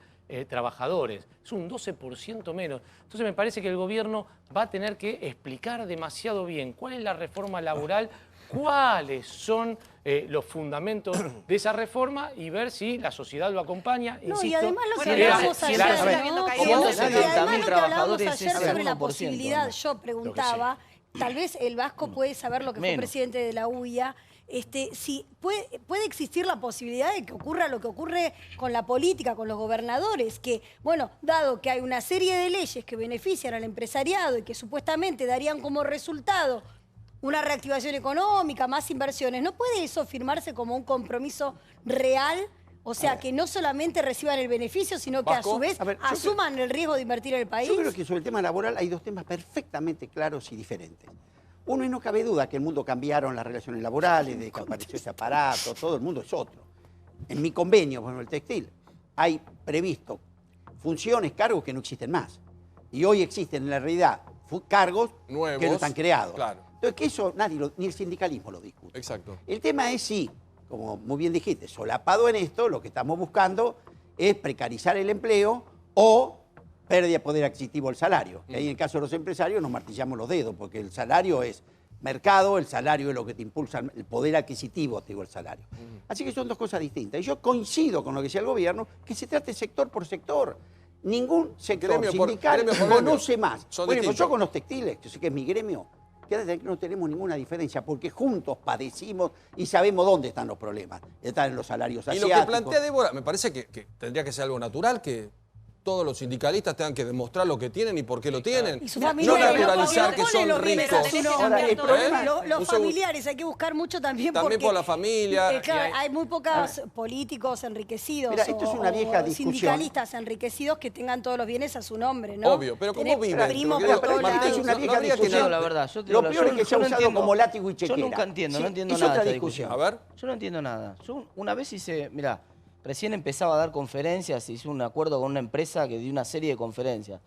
trabajadores. Es un 12% menos. Entonces me parece que el gobierno va a tener que explicar demasiado bien cuál es la reforma laboral, cuáles son los fundamentos de esa reforma y ver si la sociedad lo acompaña. No, y además lo que hablábamos ayer, sobre la posibilidad, yo preguntaba, tal vez el Vasco puede saber lo que fue presidente de la UIA, si puede existir la posibilidad de que ocurra lo que ocurre con la política, con los gobernadores, que, bueno, dado que hay una serie de leyes que benefician al empresariado y que supuestamente darían como resultado una reactivación económica, más inversiones, ¿no puede eso firmarse como un compromiso real? O sea, que no solamente reciban el beneficio, sino que a su vez asuman el riesgo de invertir en el país. Yo creo que sobre el tema laboral hay dos temas perfectamente claros y diferentes. Uno, y no cabe duda que el mundo cambiaron las relaciones laborales, de que apareció ese aparato, todo el mundo es otro. En mi convenio, por ejemplo, el textil, hay previsto funciones, cargos que no existen más. Y hoy existen en la realidad cargos nuevos, que no están creados. Claro. Entonces, que eso nadie, ni el sindicalismo lo discute. Exacto. El tema es si, como muy bien dijiste, solapado en esto, lo que estamos buscando es precarizar el empleo o pérdida de poder adquisitivo del salario. Y ahí en el caso de los empresarios nos martillamos los dedos, porque el salario es mercado, el salario es lo que te impulsa, el poder adquisitivo, te digo, el salario. Así que son dos cosas distintas. Y yo coincido con lo que decía el gobierno, que se trate sector por sector. Ningún sector sindical conoce más. Por ejemplo, yo con los textiles, que sé que es mi gremio, que no tenemos ninguna diferencia, porque juntos padecimos y sabemos dónde están los problemas. Están en los salarios asiáticos. Y lo que plantea Débora, me parece que tendría que ser algo natural, que todos los sindicalistas tengan que demostrar lo que tienen y por qué lo tienen. Y su familia, no naturalizar que son ricos. Ahora, el problema, los familiares hay que buscar mucho también porque, por la familia. Claro, hay muy pocos políticos enriquecidos. Mira, esto es una vieja discusión. Sindicalistas enriquecidos que tengan todos los bienes a su nombre, ¿no? Obvio, pero ¿cómo viven? Es una vieja discusión. La verdad, lo peor es que se ha usado como látigo y chequera. Yo nunca entiendo, no entiendo es nada. otra discusión. A ver. Yo no entiendo nada. Yo una vez hice, mirá, recién empezaba a dar conferencias, hice un acuerdo con una empresa que dio una serie de conferencias.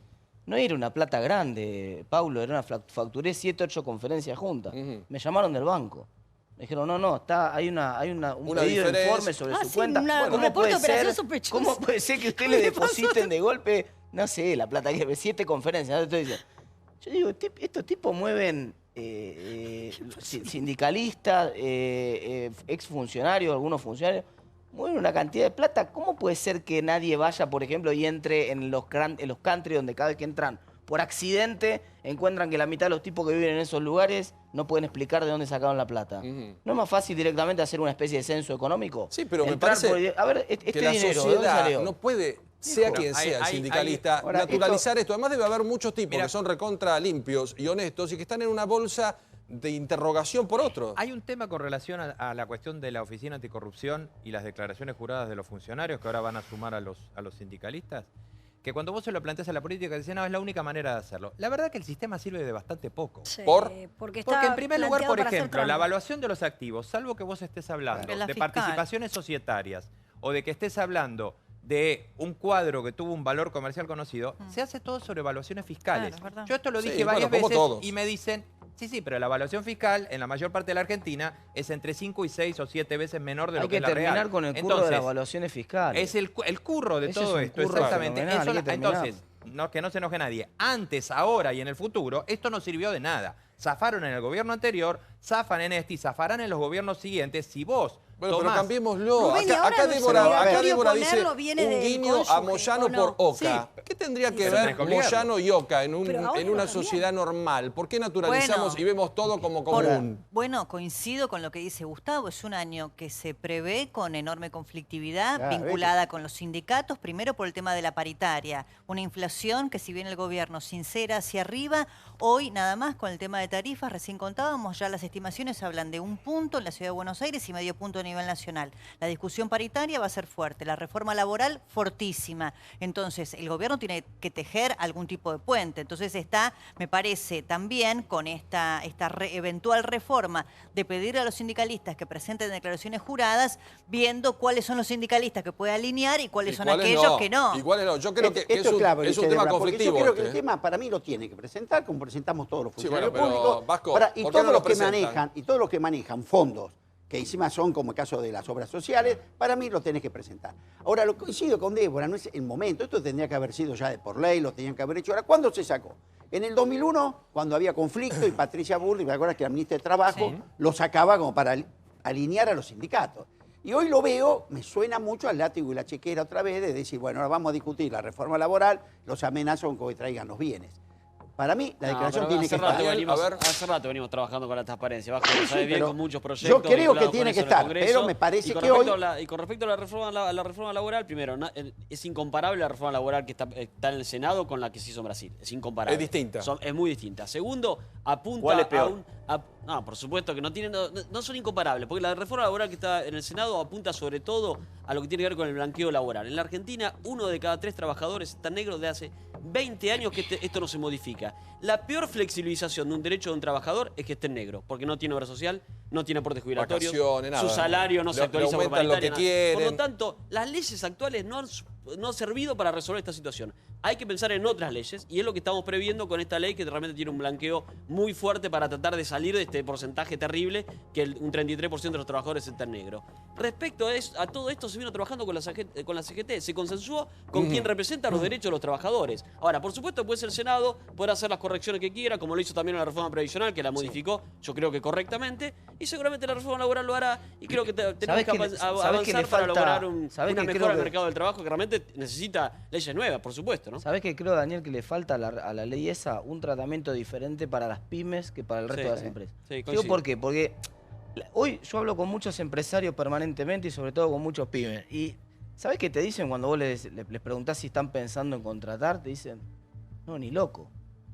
No era una plata grande, Paulo, facturé 7, 8 conferencias juntas. Me llamaron del banco. Me dijeron, no, hay un pedido de informe sobre su cuenta. ¿Cómo puede ser que usted le depositen de golpe, no sé, la plata que 7 conferencias? Entonces, yo digo, estos tipos mueven sindicalistas, exfuncionarios, algunos funcionarios, mueven una cantidad de plata. ¿Cómo puede ser que nadie vaya, por ejemplo, y entre en los country donde cada vez que entran por accidente encuentran que la mitad de los tipos que viven en esos lugares no pueden explicar de dónde sacaron la plata? ¿No es más fácil directamente hacer una especie de censo económico? Sí, pero me parece a ver, este que la dinero, sociedad no puede, sea quien sea el sindicalista, naturalizar esto. Además debe haber muchos tipos que son recontra limpios y honestos y que están en una bolsa de interrogación por otro. Hay un tema con relación a la cuestión de la Oficina Anticorrupción y las declaraciones juradas de los funcionarios que ahora van a sumar a los sindicalistas, que cuando vos se lo planteás a la política dicen, no, es la única manera de hacerlo. La verdad que el sistema sirve de bastante poco. Sí, porque en primer lugar, por ejemplo, la evaluación de los activos, salvo que vos estés hablando de participaciones societarias o de que estés hablando de un cuadro que tuvo un valor comercial conocido, se hace todo sobre evaluaciones fiscales. Claro, yo esto lo dije varias veces y me dicen, sí, pero la evaluación fiscal en la mayor parte de la Argentina es entre 5 y 6 o 7 veces menor de lo que es la real. Hay que terminar con el curro de las evaluaciones fiscales. Es el curro de todo esto, exactamente. Entonces, que no se enoje nadie. Antes, ahora y en el futuro, esto no sirvió de nada. Zafaron en el gobierno anterior, zafan en este y zafarán en los gobiernos siguientes. Si vos Bueno, pero cambiémoslo. Acá Débora dice un guiño a Moyano por Oca. Sí. ¿Qué tendría que ver Moyano y Oca en una sociedad normal? ¿Por qué naturalizamos y vemos todo como común? Bueno, coincido con lo que dice Gustavo. Es un año que se prevé con enorme conflictividad vinculada con los sindicatos. Primero por el tema de la paritaria. Una inflación que si bien el gobierno sincera hacia arriba, hoy nada más con el tema de tarifas, recién contábamos, ya las estimaciones hablan de 1 punto en la Ciudad de Buenos Aires y medio punto a nivel nacional. La discusión paritaria va a ser fuerte, la reforma laboral fortísima. Entonces, el gobierno tiene que tejer algún tipo de puente. Entonces está, me parece, también con esta eventual reforma de pedir a los sindicalistas que presenten declaraciones juradas, viendo cuáles son los sindicalistas que puede alinear y cuáles son aquellos que no. Igual no. Yo creo que es un tema conflictivo. Yo creo que el tema para mí lo tiene que presentar como presentamos todos los funcionarios públicos. Vasco, y todos los que manejan fondos que encima son como el caso de las obras sociales, para mí lo tenés que presentar. Ahora, lo coincido con Débora, no es el momento, esto tendría que haber sido ya de por ley, lo tenían que haber hecho. Ahora, ¿cuándo se sacó? En el 2001, cuando había conflicto y Patricia Bullrich, ¿me acuerdas que la ministra de Trabajo lo sacaba como para alinear a los sindicatos? Y hoy lo veo, me suena mucho al látigo y la chequera otra vez, de decir, bueno, ahora vamos a discutir la reforma laboral, los amenazan con que traigan los bienes. Para mí, la declaración tiene que estar. Hace rato venimos trabajando con la transparencia. Vasco, lo sabes bien, con muchos proyectos. Yo creo que tiene que estar, pero me parece que hoy... Y con respecto a la reforma laboral, primero, es incomparable la reforma laboral que está en el Senado con la que se hizo en Brasil. Es incomparable. Es distinta. Es muy distinta. Segundo, apunta ¿Cuál es peor? No, por supuesto que no son incomparables, porque la reforma laboral que está en el Senado apunta sobre todo a lo que tiene que ver con el blanqueo laboral. En la Argentina, 1 de cada 3 trabajadores está negro de hace 20 años que esto no se modifica. La peor flexibilización de un derecho de un trabajador es que esté en negro, porque no tiene obra social, no tiene aportes jubilatorios, su salario no se actualiza por paritaria. Por lo tanto, las leyes actuales no han servido para resolver esta situación. Hay que pensar en otras leyes y es lo que estamos previendo con esta ley que realmente tiene un blanqueo muy fuerte para tratar de salir de este porcentaje terrible que un 33% de los trabajadores está en negro. Respecto a todo esto se vino trabajando con la CGT, se consensuó con quien representa los derechos de los trabajadores. Ahora, por supuesto, pues el Senado podrá hacer las correcciones que quiera, como lo hizo también en la reforma previsional, que la modificó, yo creo que correctamente, y seguramente la reforma laboral lo hará, y creo que tenemos que avanzar para lograr una mejora del mercado del trabajo que realmente necesita leyes nuevas, por supuesto, ¿no? ¿Sabés qué creo, Daniel, que le falta a la ley esa? Un tratamiento diferente para las pymes que para el resto de las empresas. Digo, ¿por qué? Porque hoy yo hablo con muchos empresarios permanentemente y sobre todo con muchos pymes. Y ¿sabés qué te dicen cuando vos les preguntás si están pensando en contratar? Te dicen, no, ni loco.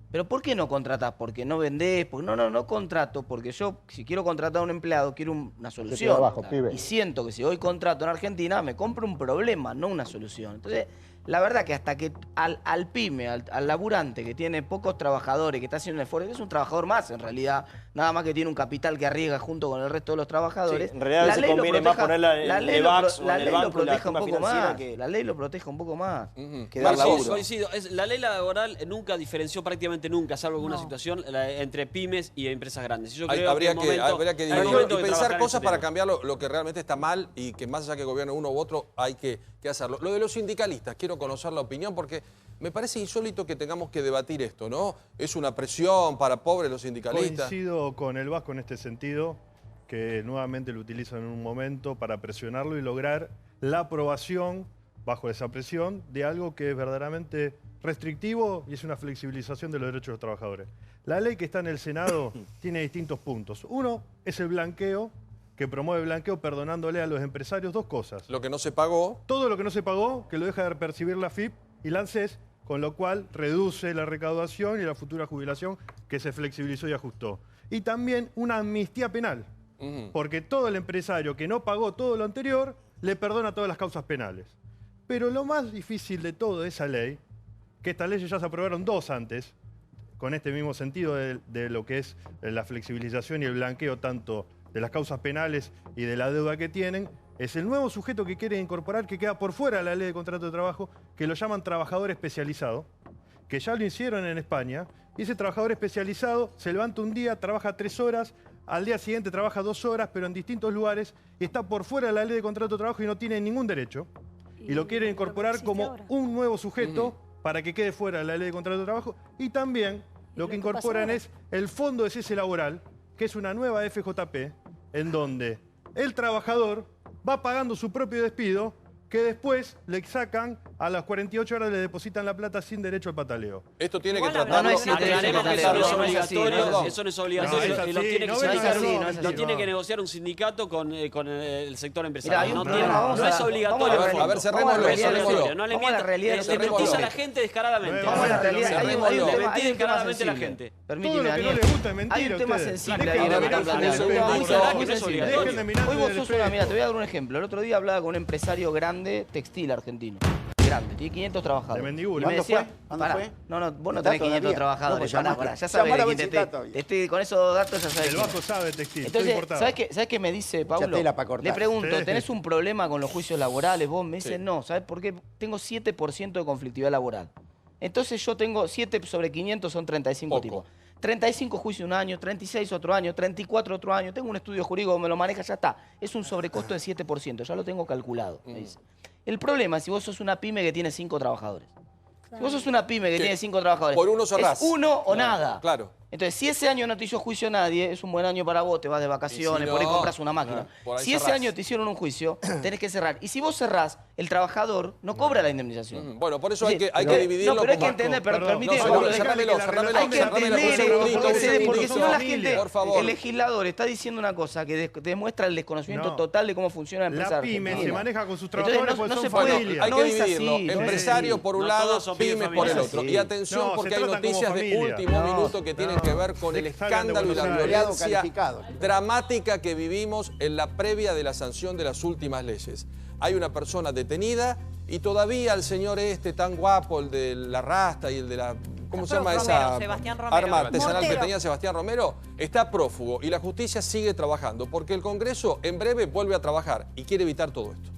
¿Pero por qué no contratás? ¿Porque no vendés? Porque no contrato, porque yo, si quiero contratar a un empleado, quiero una solución. Abajo, y siento que si hoy contrato en Argentina, me compro un problema, no una solución. Entonces, la verdad que hasta que al pyme, al laburante que tiene pocos trabajadores, que está haciendo un esfuerzo, que es un trabajador más en realidad, nada más que tiene un capital que arriesga junto con el resto de los trabajadores. Sí, en realidad se conviene más ponerla en el EVAX o en el banco, la ley lo protege un poco más. Coincido. La ley laboral nunca diferenció prácticamente nunca, salvo alguna situación, entre pymes y empresas grandes. Yo creo habría que pensar cosas para cambiar lo que realmente está mal y que más allá que gobierne uno u otro hay que hacerlo. Lo de los sindicalistas, quiero conocer la opinión porque me parece insólito que tengamos que debatir esto, ¿no? Es una presión para pobres los sindicalistas. Coincido con el Vasco en este sentido, que nuevamente lo utilizan en un momento para presionarlo y lograr la aprobación, bajo esa presión, de algo que es verdaderamente restrictivo y es una flexibilización de los derechos de los trabajadores. La ley que está en el Senado tiene distintos puntos. Uno es el blanqueo, que promueve el blanqueo perdonándole a los empresarios dos cosas. Lo que no se pagó. Todo lo que no se pagó, que lo deja de percibir la FIP y la ANSES, con lo cual reduce la recaudación y la futura jubilación que se flexibilizó y ajustó. Y también una amnistía penal, porque todo el empresario que no pagó todo lo anterior le perdona todas las causas penales. Pero lo más difícil de todo de esa ley, que estas leyes ya se aprobaron 2 antes, con este mismo sentido de lo que es la flexibilización y el blanqueo tanto de las causas penales y de la deuda que tienen, es el nuevo sujeto que quieren incorporar, que queda por fuera de la ley de contrato de trabajo, que lo llaman trabajador especializado, que ya lo hicieron en España, y ese trabajador especializado se levanta un día, trabaja 3 horas, al día siguiente trabaja 2 horas, pero en distintos lugares, y está por fuera de la ley de contrato de trabajo y no tiene ningún derecho, y lo quieren incorporar como un nuevo sujeto para que quede fuera de la ley de contrato de trabajo, y también lo que incorporan es el fondo de cese laboral, que es una nueva FJP, en donde el trabajador va pagando su propio despido, que después le sacan, a las 48 horas le depositan la plata sin derecho al pataleo. Esto tiene que tratarlo. Eso no es obligatorio. Lo tiene que negociar un sindicato con el sector empresarial. No es obligatorio. A ver, cerrémoslo. No le mentís a la gente descaradamente. Vamos a la realidad. Le mentís descaradamente a la gente. Permíteme, Daniel. Hay un tema sensible ahí. Hoy vos sos una... Mira, te voy a dar un ejemplo. El otro día hablaba con un empresario grande textil argentino. Grande, tiene 500 trabajadores. De Mendiburo. ¿Cuándo fue? No, vos no tenés 500 trabajadores. Ya sabés de quién con esos datos ya sabés. El Vasco sabe textil. Entonces, ¿sabés qué me dice Paulo? Le pregunto, ¿tenés un problema con los juicios laborales? Vos me dices, no, ¿sabés por qué? Tengo 7% de conflictividad laboral. Entonces yo tengo 7 sobre 500 son 35 tipos. 35 juicios un año, 36 otro año, 34 otro año. Tengo un estudio jurídico, me lo maneja, ya está. Es un sobrecosto de 7%, ya lo tengo calculado. Me dice. El problema es si vos sos una pyme que tiene 5 trabajadores. Si vos sos una pyme que tiene 5 trabajadores, por uno cerrás. es uno o nada. Claro. Entonces, si ese año no te hizo juicio nadie, es un buen año para vos, te vas de vacaciones, si no, por ahí compras una máquina. Si ese año te hicieron un juicio, tenés que cerrar. Y si vos cerrás, el trabajador no cobra la indemnización. Bueno, por eso hay que dividirlo. No, pero hay que entender, permíteme, hay que entender, porque si no la gente, el legislador está diciendo una cosa que demuestra el desconocimiento total de cómo funciona la empresa. La pyme se maneja con sus trabajadores porque son familia. Hay que dividirlo. Empresario por un lado, pymes por el otro. Y atención, porque hay noticias de último minuto que tienen que ver con el escándalo y la violencia dramática que vivimos en la previa de la sanción de las últimas leyes. Hay una persona detenida y todavía el señor tan guapo, el de la rasta y el de la... ¿Cómo se llama esa arma artesanal que tenía Sebastián Romero? Está prófugo y la justicia sigue trabajando porque el Congreso en breve vuelve a trabajar y quiere evitar todo esto.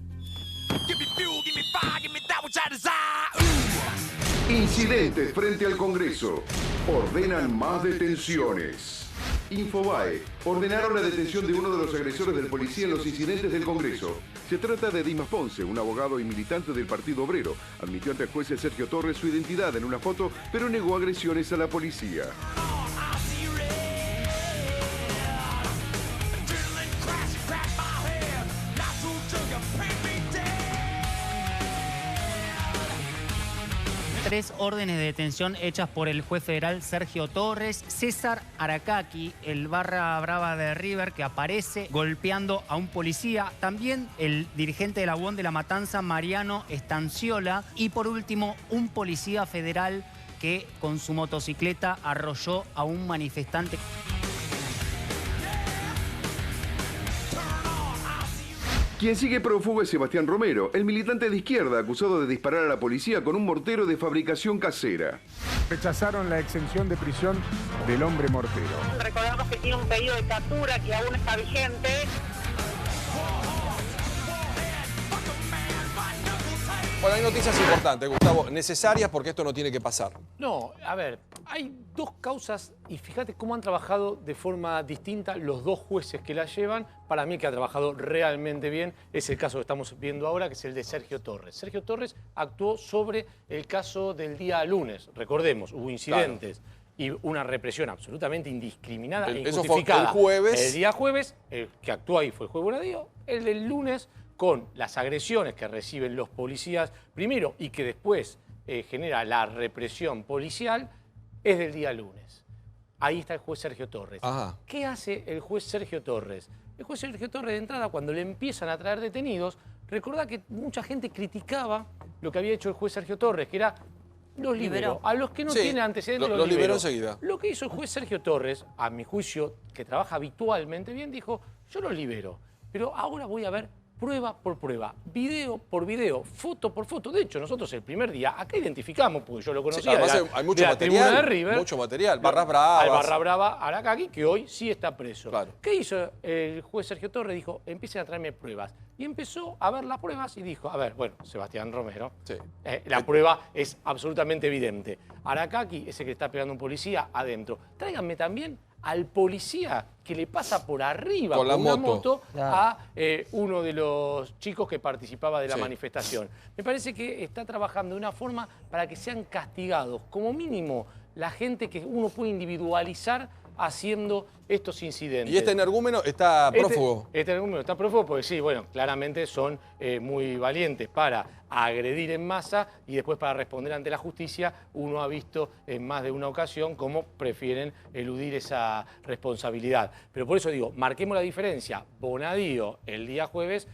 Incidentes frente al Congreso. Ordenan más detenciones. Infobae ordenaron la detención de uno de los agresores del policía en los incidentes del Congreso. Se trata de Dimas Ponce, un abogado y militante del Partido Obrero. Admitió ante el juez Sergio Torres su identidad en una foto, pero negó agresiones a la policía. Tres órdenes de detención hechas por el juez federal Sergio Torres. César Aracaki, el barra brava de River, que aparece golpeando a un policía. También el dirigente de la UON de La Matanza, Mariano Estanciola. Y por último, un policía federal que con su motocicleta arrolló a un manifestante. Quien sigue prófugo es Sebastián Romero, el militante de izquierda acusado de disparar a la policía con un mortero de fabricación casera. Rechazaron la exención de prisión del hombre mortero. Recordamos que tiene un pedido de captura que aún está vigente. Bueno, hay noticias importantes, Gustavo, necesarias porque esto no tiene que pasar. No, a ver, hay dos causas y fíjate cómo han trabajado de forma distinta los dos jueces que la llevan. Para mí que ha trabajado realmente bien es el caso que estamos viendo ahora, que es el de Sergio Torres. Sergio Torres actuó sobre el caso del día lunes. Recordemos, hubo incidentes. Claro. Y una represión absolutamente indiscriminada e injustificada. Eso fue el jueves. El día jueves, el que actuó ahí fue el juez Bonadío. El del lunes, con las agresiones que reciben los policías primero y que después genera la represión policial, es del día lunes. Ahí está el juez Sergio Torres. Ajá. ¿Qué hace el juez Sergio Torres? El juez Sergio Torres, de entrada, cuando le empiezan a traer detenidos, recordá que mucha gente criticaba lo que había hecho el juez Sergio Torres, que era los liberó. A los que no tienen antecedentes los liberó enseguida. Lo que hizo el juez Sergio Torres, a mi juicio, que trabaja habitualmente bien, dijo, yo los libero, pero ahora voy a ver prueba por prueba, video por video, foto por foto. De hecho, nosotros el primer día acá identificamos, porque yo lo conocía, hay mucho material, de River, mucho material, barras bravas. Al barra brava Aracaki, que hoy sí está preso. Claro. ¿Qué hizo el juez Sergio Torres? Dijo, empiecen a traerme pruebas. Y empezó a ver las pruebas y dijo, a ver, bueno, Sebastián Romero, la prueba es absolutamente evidente. Aracaki es el que está pegando a un policía adentro. Tráiganme también al policía que le pasa por arriba con una moto a uno de los chicos que participaba de la manifestación. Me parece que está trabajando de una forma para que sean castigados, como mínimo, la gente que uno puede individualizar haciendo estos incidentes. ¿Y este energúmeno está prófugo? Este energúmeno está prófugo porque sí, bueno, claramente son muy valientes para agredir en masa y después para responder ante la justicia. Uno ha visto en más de una ocasión cómo prefieren eludir esa responsabilidad. Pero por eso digo, marquemos la diferencia. Bonadío el día jueves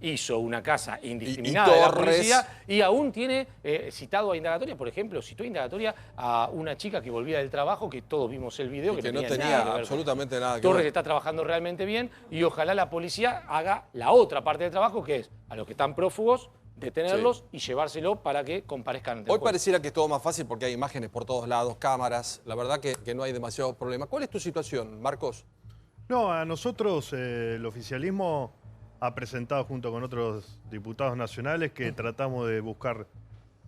hizo una caza indiscriminada de la policía y aún tiene citado a indagatoria, por ejemplo, citó a indagatoria a una chica que volvía del trabajo, que todos vimos el video, que no tenía absolutamente nada que ver. Torres está trabajando realmente bien y ojalá la policía haga la otra parte del trabajo, que es a los que están prófugos, detenerlos y llevárselo para que comparezcan ante el juez. juez. Pareciera que es todo más fácil porque hay imágenes por todos lados, cámaras. La verdad que no hay demasiados problemas. ¿Cuál es tu situación, Marcos? No, a nosotros el oficialismo ha presentado junto con otros diputados nacionales que tratamos de buscar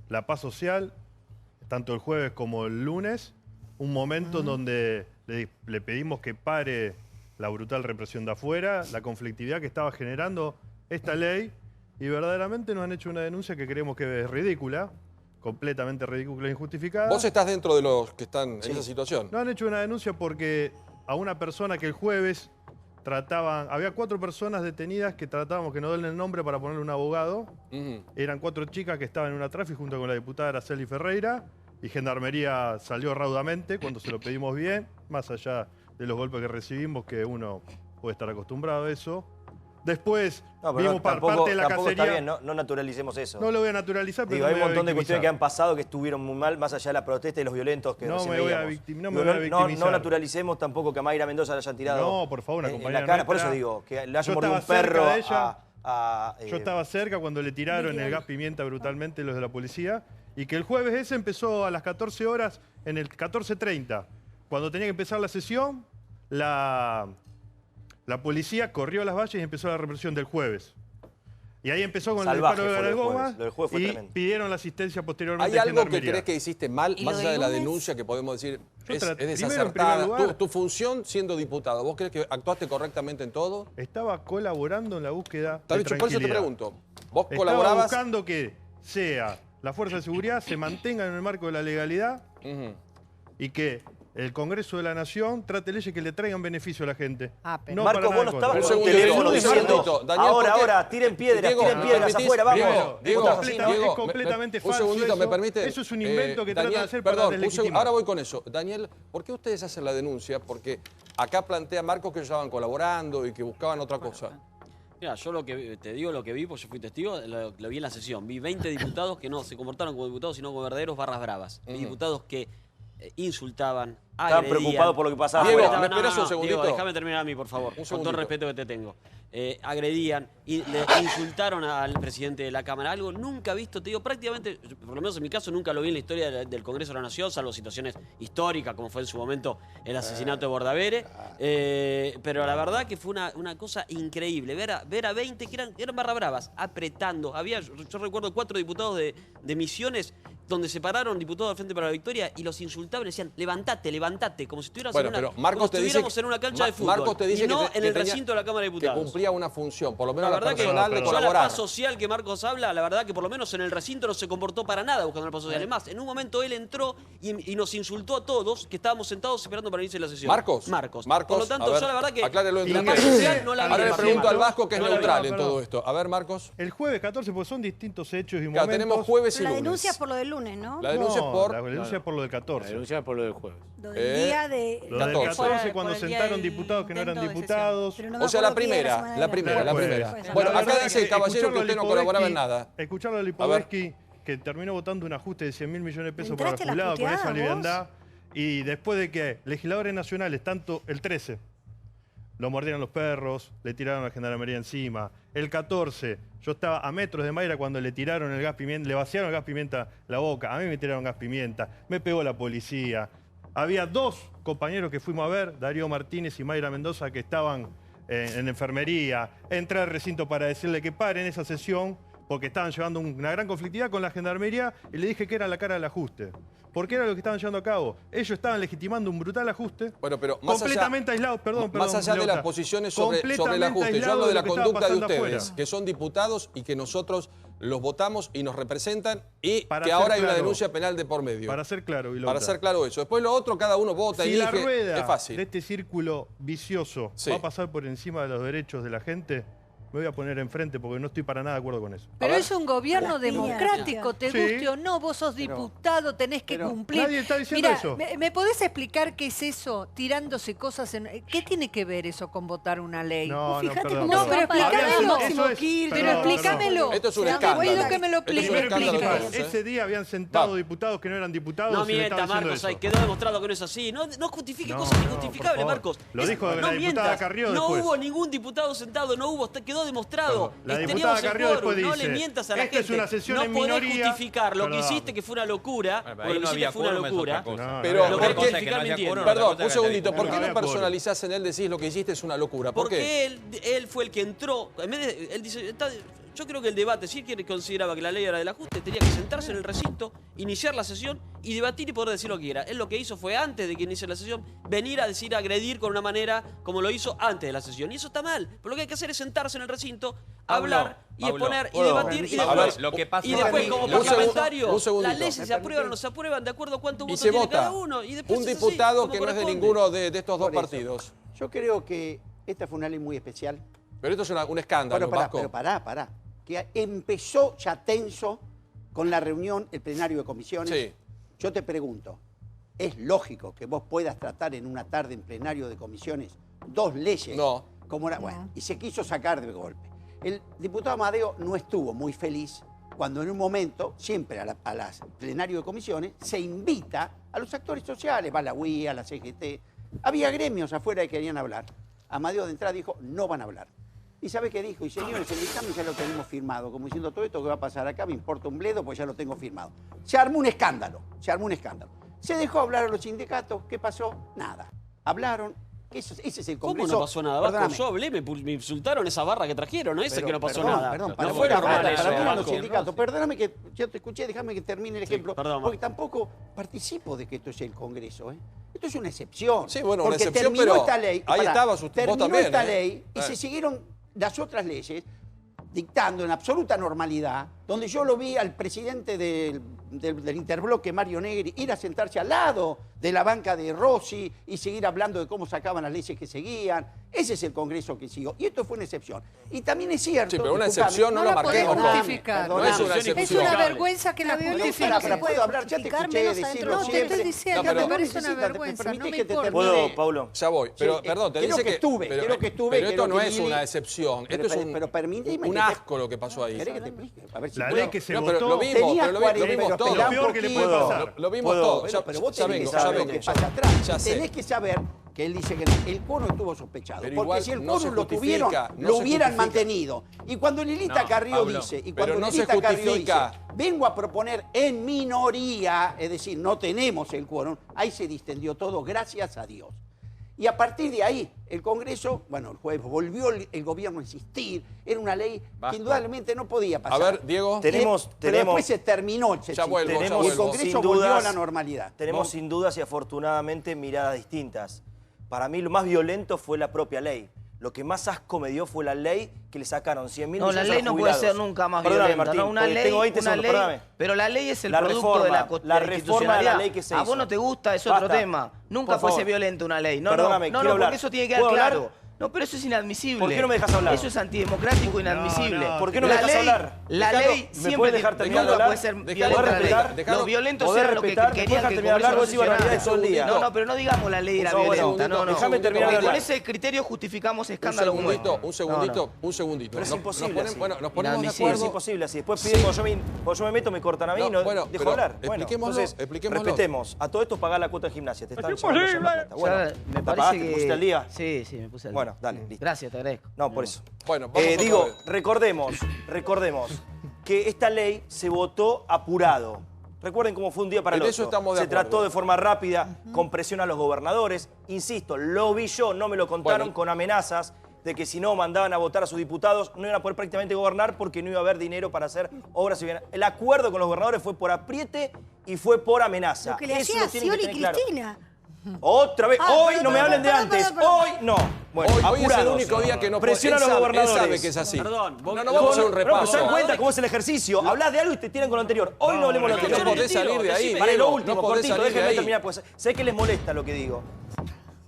la paz social, tanto el jueves como el lunes, un momento en donde le pedimos que pare la brutal represión de afuera, la conflictividad que estaba generando esta ley, y verdaderamente nos han hecho una denuncia que creemos que es ridícula, completamente ridícula e injustificada. ¿Vos estás dentro de los que están en esa situación? Nos han hecho una denuncia porque a una persona que el jueves había 4 personas detenidas que tratábamos que no den el nombre para ponerle un abogado. Eran 4 chicas que estaban en una tráfico junto con la diputada Araceli Ferreira, y Gendarmería salió raudamente cuando se lo pedimos bien, más allá de los golpes que recibimos, que uno puede estar acostumbrado a eso. Después vimos parte de la cacería. Está bien, no naturalicemos eso. No lo voy a naturalizar, pero hay un montón de cuestiones que han pasado que estuvieron muy mal, más allá de la protesta y los violentos que no me voy a victimizar. No naturalicemos tampoco que a Mayra Mendoza le hayan tirado por favor, una compañera en la cara. Por eso digo, que le hayan mordido un perro yo estaba cerca cuando le tiraron el gas pimienta brutalmente los de la policía, y que el jueves ese empezó a las 14 horas, en el 14:30. Cuando tenía que empezar la sesión, la policía corrió a las vallas y empezó la represión del jueves. Y ahí empezó con el disparo de las gomas y pidieron la asistencia posteriormente. ¿Hay algo que crees que hiciste mal, más allá de la denuncia que podemos decir es desacertada? Tu función siendo diputado, ¿vos crees que actuaste correctamente en todo? Estaba colaborando en la búsqueda de tranquilidad. Por eso te pregunto, ¿vos Estaba colaborabas? buscando que sea la fuerza de seguridad se mantenga en el marco de la legalidad y que el Congreso de la Nación trate leyes que le traigan beneficio a la gente. No Marcos, vos no estabas con el teléfono diciendo, ahora, tiren piedras afuera, vamos. Diego, es completamente falso. Un segundito, ¿me permite? Eso es un invento que trata de hacer para deslegitimar. Ahora voy con eso. Daniel, ¿por qué ustedes hacen la denuncia? Porque acá plantea Marcos que ellos estaban colaborando y que buscaban otra cosa. Mira, yo lo que te digo, lo que vi, porque yo fui testigo, lo vi en la sesión. Vi 20 diputados que no se comportaron como diputados, sino como verdaderos barras bravas. Vi diputados que insultaban, agredían. Estaban preocupados por lo que pasaba. Diego, ¿me esperas un segundito? Diego, déjame terminar a mí, por favor, con todo el respeto que te tengo. Agredían y le insultaron al presidente de la Cámara. Algo nunca visto, te digo, prácticamente, por lo menos en mi caso, nunca lo vi en la historia del Congreso de la Nación, salvo situaciones históricas, como fue en su momento el asesinato de Bordavere. Pero la verdad que fue una cosa increíble. Ver a 20 que eran barra bravas, apretando. Yo recuerdo 4 diputados de Misiones donde se pararon diputados del Frente para la Victoria y los insultaban y decían, levantate, como si estuviéramos en una cancha de fútbol. Marcos te dice y no en el recinto de la Cámara de Diputados. Que cumplía una función, por lo menos la personal de colaborar. La paz social que Marcos habla, la verdad que por lo menos en el recinto no se comportó para nada buscando la paz social. Además, en un momento él entró y nos insultó a todos que estábamos sentados esperando para iniciar la sesión. Marcos. Por lo tanto, yo la verdad que la paz social no la vi. Ahora le pregunto al Vasco que es neutral en todo esto. A ver, Marcos. El jueves 14, porque son distintos hechos y momentos. Tenemos jueves y lunes. La denuncia es por lo del lunes, ¿no? La denuncia es por lo del 14. La denuncia es por lo del jueves. Lo del día de... Lo del 14 cuando sentaron diputados que no eran diputados. O sea, la primera. Bueno, acá dice el caballero que usted no colaboraba en nada. Escucharlo a Lipovetsky, que terminó votando un ajuste de 100.000 millones de pesos para jubilados con esa liviandad. Y después de que legisladores nacionales, tanto el 13, lo mordieron los perros, le tiraron a la Gendarmería encima. El 14, yo estaba a metros de Mayra cuando le tiraron el gas pimienta, le vaciaron el gas pimienta la boca. A mí me tiraron gas pimienta, me pegó la policía. Había 2 compañeros que fuimos a ver, Darío Martínez y Mayra Mendoza, que estaban en enfermería. Entré al recinto para decirle que paren esa sesión porque estaban llevando una gran conflictividad con la Gendarmería y le dije que era la cara del ajuste. Porque era lo que estaban llevando a cabo. Ellos estaban legitimando un brutal ajuste. Bueno, pero completamente aislados, más allá de las posiciones sobre el ajuste, yo hablo de la conducta de ustedes, que son diputados y que nosotros los votamos y nos representan y que ahora hay una denuncia penal de por medio. Para ser claro. Para ser claro eso. Después lo otro, cada uno vota y elige. Si la rueda es fácil. De este círculo vicioso va a pasar por encima de los derechos de la gente, me voy a poner enfrente porque no estoy para nada de acuerdo con eso. Pero es un gobierno democrático, te guste o no, vos sos diputado, tenés que cumplir. Nadie está diciendo eso. ¿Me podés explicar qué es eso? Tirándose cosas en... ¿Qué tiene que ver eso con votar una ley? No, fíjate perdón. cómo pero explícamelo. Pero explícamelo. Esto es un escándalo. Que me lo explique. Ese día habían sentado diputados que no eran diputados. No mienta, Marcos, ahí quedó demostrado que no es así. No justifique cosas injustificables, Marcos. Lo dijo la diputada Carrió después. No hubo ningún diputado sentado, quedó demostrado. La diputada Carrió después dice, no le mientas a la gente. Es una sesión en podés minoría. justificar lo que hiciste, que fue una locura. Ahí no había quórum, es otra cosa. Pero, lo que justificar mintiendo. Perdón, un segundito. ¿Por qué no personalizás en él, decís lo que hiciste es una locura? ¿Por qué? Porque él fue el que entró. En vez de, él dice, Yo creo que el debate, si él consideraba que la ley era del ajuste, tenía que sentarse en el recinto, iniciar la sesión y debatir y poder decir lo que quiera. Él lo que hizo fue, antes de que inicie la sesión, venir a decir, agredir con una manera como lo hizo antes de la sesión. Y eso está mal. Pero lo que hay que hacer es sentarse en el recinto, hablar y exponer y debatir. Y después, lo que pasa como parlamentario, las leyes se aprueban o no se aprueban de acuerdo a cuánto voto tiene cada uno. Y después un diputado que no es de ninguno de estos dos partidos. Yo creo que esta fue una ley muy especial. Pero esto es un escándalo, Vasco. Pero pará. Que empezó ya tenso con la reunión, el plenario de comisiones. Sí. Yo te pregunto, ¿es lógico que vos puedas tratar en una tarde en plenario de comisiones 2 leyes? No. Como era, bueno, y se quiso sacar de golpe. El diputado Amadeo no estuvo muy feliz cuando en un momento, siempre a las plenarios de comisiones, se invita a los actores sociales, va la UIA, la CGT. Había gremios afuera que querían hablar. Amadeo de entrada dijo, no van a hablar. ¿Y sabe qué dijo? Y señores, el dictamen ya lo tenemos firmado. Como diciendo, todo esto que va a pasar acá me importa un bledo, pues ya lo tengo firmado. Se armó un escándalo. Se dejó hablar a los sindicatos. ¿Qué pasó? Nada. Hablaron. Ese es el Congreso. ¿Cómo no pasó nada, Vasco? Yo hablé, me insultaron esa barra que trajeron, no es que no pasó nada. Perdóname que yo te escuché, déjame que termine el ejemplo. Porque tampoco participo de que esto es el Congreso, ¿eh? Esto es una excepción. Sí, bueno, porque una excepción, terminó pero esta ley, ahí estabas vos también. Terminó esta ley y se siguieron las otras leyes dictando en absoluta normalidad, donde yo lo vi al presidente del interbloque, Mario Negri, ir a sentarse al lado de la banca de Rossi y seguir hablando de cómo sacaban las leyes que seguían. Ese es el Congreso que siguió. Y esto fue una excepción. Y también es cierto... Sí, pero una excepción no lo marquemos. No es una excepción. Es una vergüenza que la justifique. Pero puedo hablar, ya te escuché decirlo siempre. No, te estoy diciendo, me parece una vergüenza. No me importa. ¿Puedo, Paulo? Ya voy. Pero, perdón, te dice que... Creo que estuve. Pero esto no es una excepción. Esto es un asco lo que pasó ahí. ¿Querés que te explique? A ver si la ley que se votó... Lo vimos todo. Lo peor que le puede pasar. Lo vimos todo. Pero vos tenés que saber lo que pasa atrás. Tenés que saber que él dice que el quórum estuvo sospechado. Pero porque si el quórum lo tuvieron, lo hubieran mantenido. Y cuando Lilita Carrió dice, vengo a proponer en minoría, es decir, no tenemos el quórum, ahí se distendió todo, gracias a Dios. Y a partir de ahí, el Congreso, bueno, el jueves volvió el gobierno a insistir, era una ley que indudablemente no podía pasar. A ver, Diego. Pero después se terminó el y el Congreso volvió a la normalidad. Tenemos sin dudas y afortunadamente miradas distintas. Para mí lo más violento fue la propia ley. Lo que más asco me dio fue la ley que le sacaron 100.000 millones a los jubilados. No, la ley no puede ser nunca más violenta. Martín, no, una ley, tengo 20 segundos, perdóname. Pero la ley es el producto de la reforma de la ley que se hizo. A vos no te gusta, es otro tema. Nunca fuese violenta una ley. No, perdóname, no, porque eso tiene que quedar claro. No, pero eso es inadmisible. ¿Por qué no me dejas hablar? Eso es antidemocrático e inadmisible. ¿Por qué no me dejas hablar? La ley siempre nunca puede ser violenta. Los violentos eran los que querían que el Congreso funcionara. No, pero no digamos la ley era violenta. No, déjame terminar de hablar. Con ese criterio justificamos escándalos como esto. Un segundito. Pero es imposible así. Bueno, nos ponemos de acuerdo. Es imposible así. Después piden, cuando yo me meto, me cortan a mí y no dejo hablar. Bueno, entonces, respetemos. A todo esto pagá la cuota de gimnasia. Te están llevando plata. Bueno, me parece que... ¿Te pusiste al día? Sí, me puse al día. Bueno, dale, listo. Gracias, te agradezco. No, por eso. Bueno, digo, recordemos que esta ley se votó apurado. Recuerden cómo fue un día para el otro. Eso estamos de acuerdo. Se trató de forma rápida, con presión a los gobernadores. Insisto, lo vi yo, no me lo contaron, con amenazas de que si no mandaban a votar a sus diputados no iban a poder prácticamente gobernar porque no iba a haber dinero para hacer obras. El acuerdo con los gobernadores fue por apriete y fue por amenaza. Lo que le hacía Scioli y Cristina. Otra vez, hoy no me hablen de antes, hoy no. Bueno, hoy es el único día que no presiona a los gobernadores. Él sabe que es así. Perdón, no vamos a hacer un repaso. ¿Se dan cuenta cómo es el ejercicio? Hablas de algo y te tiran con lo anterior. Hoy no hablemos de lo anterior. No podés salir de ahí. Vale, lo último, cortito, déjenme terminar, pues sé que les molesta lo que digo.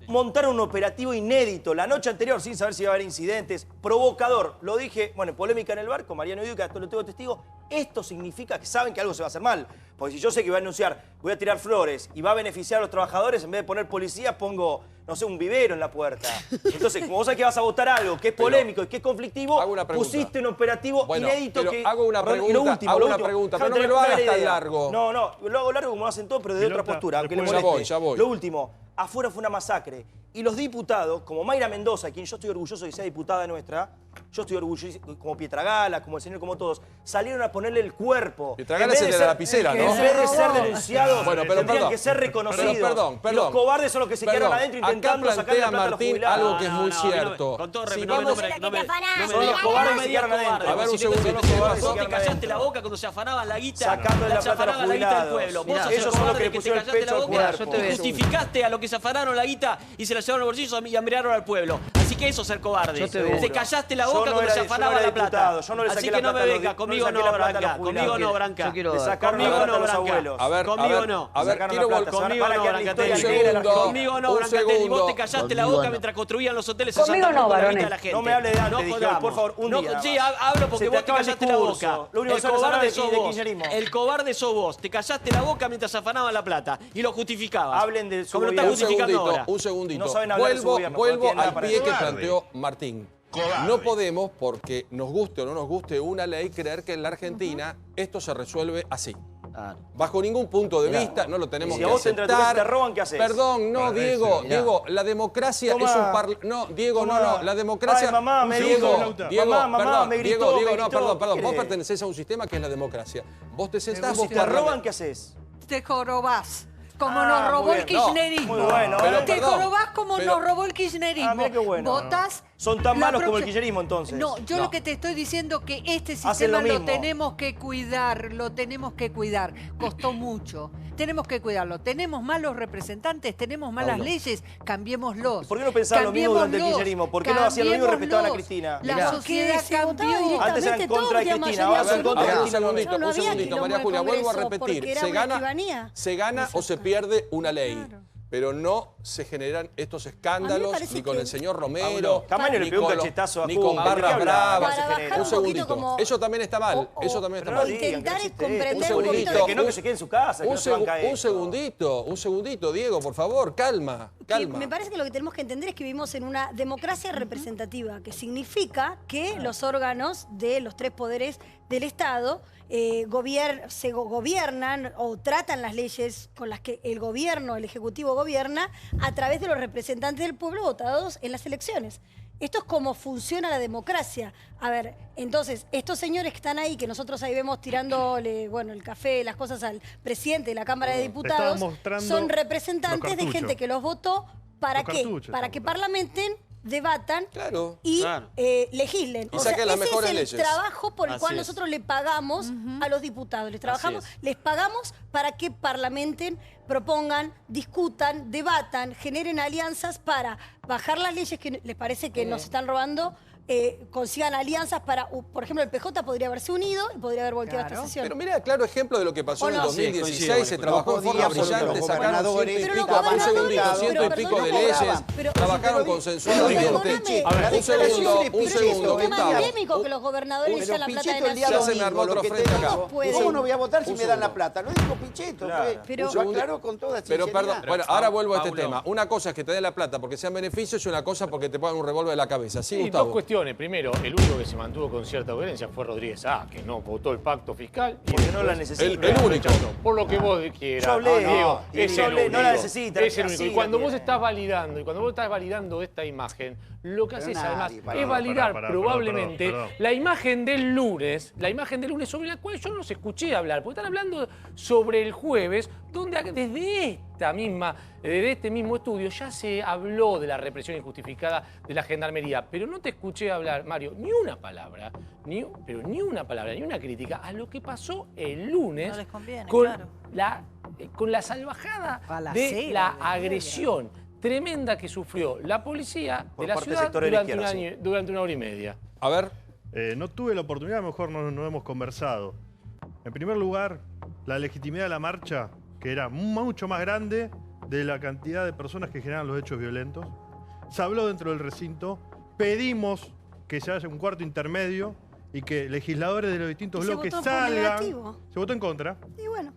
Montaron un operativo inédito la noche anterior sin saber si iba a haber incidentes, provocador. Lo dije, bueno, polémica en el bar con Mariano Duque, esto lo tengo testigo. Esto significa que saben que algo se va a hacer mal. Porque si yo sé que va a anunciar, voy a tirar flores y va a beneficiar a los trabajadores, en vez de poner policías, pongo, no sé, un vivero en la puerta. Entonces, como vos sabés que vas a votar algo que es polémico y que es conflictivo, pusiste un operativo inédito que... Hago una pregunta, pero no me lo hagas tan largo. No, lo hago largo como lo hacen todos, pero de otra postura, aunque le moleste. Ya voy. Lo último, afuera fue una masacre. Y los diputados, como Mayra Mendoza, quien yo estoy orgulloso de que sea diputada nuestra, yo estoy orgulloso, como Pietragala, como el señor, como todos, salieron a ponerle el cuerpo. Pietragala es el de la lapicera, ¿no? En vez de ser denunciados, bueno, pero tendrían que ser reconocidos. Perdón. Y los cobardes son los que se quedaron adentro intentando sacarle la plata a los Martín jubilados. algo que es muy cierto. Con todo Si respeto, vamos... Son los cobardes que se quedaron adentro. A ver, un segundito. Vos te callaste la boca cuando se afanaban la guita. Sacando la plata a los jubilados. Pueblo. Mirá, ellos son los que le pusieron el pecho al cuerpo. Justificaste a los que se afanaron la guita y se la llevaron al bolsillo y hambriaron al pueblo. Así que eso es ser cobarde. Te callaste la boca cuando se afanaba la plata. Así que no me venga, conmigo no, Branca. Conmigo no, Branca. Conmigo no, Branca. A ver, conmigo no. A ver, quiero volver. Conmigo no, Brancatelli. Conmigo no, Brancatelli. Vos te callaste la boca mientras construían los hoteles en Santa Cruz con la guita de la gente. No me hable de antes, por favor, un día. Sí, hablo porque vos te callaste la boca. El cobarde sos vos. El cobarde sos vos. Te callaste la boca mientras afanaban la plata y lo justificabas. Hablen de su como lo estás justificando ahora. Un segundito. No saben hablar de su gobierno, Vuelvo no al pie que para planteó Martín. No podemos, porque nos guste o no nos guste una ley, creer que en la Argentina esto se resuelve así. Bajo ningún punto de vista, no lo tenemos que aceptar. Si a vos te roban, ¿qué haces? Perdón, no, Diego, la democracia es un No, Diego, no, la democracia... Ay, mamá, me Diego, mamá, me gritó, perdón, vos pertenecés a un sistema que es la democracia. Vos te sentás, vos... Si te roban, ¿qué haces? Te jorobás. Como nos robó el kirchnerismo. Muy bueno. Te jorobás como nos robó el kirchnerismo. Mira qué bueno. Votás. Son tan malos como el kirchnerismo, entonces. No, yo lo que te estoy diciendo que este sistema lo tenemos que cuidar, Costó mucho. Tenemos que cuidarlo. Tenemos malos representantes, tenemos malas leyes, cambiémoslos. ¿Por qué no pensaban lo mismo durante el kirchnerismo? ¿Por qué no hacían lo mismo y respetaban a Cristina? La sociedad cambió. Antes eran contra de Cristina, ahora son contra de Cristina. Un segundito, María Julia, vuelvo a repetir. Se gana o se pierde una ley. Pero no se generan estos escándalos ni con el señor Romero, ni con Barra Brava. Un segundito. Eso también está mal. Eso también está mal. Intentar comprender un poquito. Que no que se quede en su casa. Un segundito, Diego, por favor, calma. Me parece que lo que tenemos que entender es que vivimos en una democracia representativa, que significa que los órganos de los tres poderes del Estado se gobiernan o tratan las leyes con las que el gobierno, el Ejecutivo gobierna a través de los representantes del pueblo votados en las elecciones. Esto es como funciona la democracia. A ver, entonces, estos señores que están ahí, que nosotros ahí vemos tirándole, bueno, el café, las cosas al presidente de la Cámara de Diputados, son representantes de gente que los votó. ¿Para qué? Para que parlamenten, debatan y legislen. Y saquen las mejores leyes. Ese es el trabajo por el cual nosotros le pagamos a los diputados. Les pagamos para que parlamenten, propongan, discutan, debatan, generen alianzas para bajar las leyes que les parece que nos están robando, consigan alianzas para, por ejemplo, el PJ podría haberse unido y podría haber volteado esta sesión. Pero mira, claro ejemplo de lo que pasó en el 2016, se trabajó en forma brillante, sacaron ciento y pico de leyes, trabajaron consensuadamente. Un segundo, Gustavo. Que los gobernadores echan la plata de Ya se me armó otro frente acá. ¿Cómo no voy a votar si me dan la plata? Lo dijo Pichetto, lo aclaró con toda sinceridad. Pero perdón, bueno, ahora vuelvo a este tema. Una cosa es que te den la plata porque sean beneficios y una cosa porque te pongan un revólver en la cabeza. ¿Sí, Gustavo? Dos cuestiones. Primero, el único que se mantuvo con cierta coherencia fue Rodríguez que no votó el pacto fiscal. Porque no la necesita. El único. Por lo que vos quieras. Yo hablé, Diego, es el único. No la necesita. Es el único. Y cuando vos estás validando, esta imagen, lo que haces además es validar probablemente la imagen del lunes, sobre la cual yo no los escuché hablar, porque están hablando sobre el jueves, donde desde este mismo estudio ya se habló de la represión injustificada de la Gendarmería, pero no te escuché hablar, Mario, ni una palabra, ni una crítica a lo que pasó el lunes con la salvajada de la agresión tremenda que sufrió la policía de la ciudad durante una hora y media. A ver. No tuve la oportunidad, mejor no hemos conversado. En primer lugar, la legitimidad de la marcha, que era mucho más grande de la cantidad de personas que generan los hechos violentos. Se habló dentro del recinto, pedimos que se haya un cuarto intermedio y que legisladores de los distintos bloques salgan. Se votó en contra. Y bueno.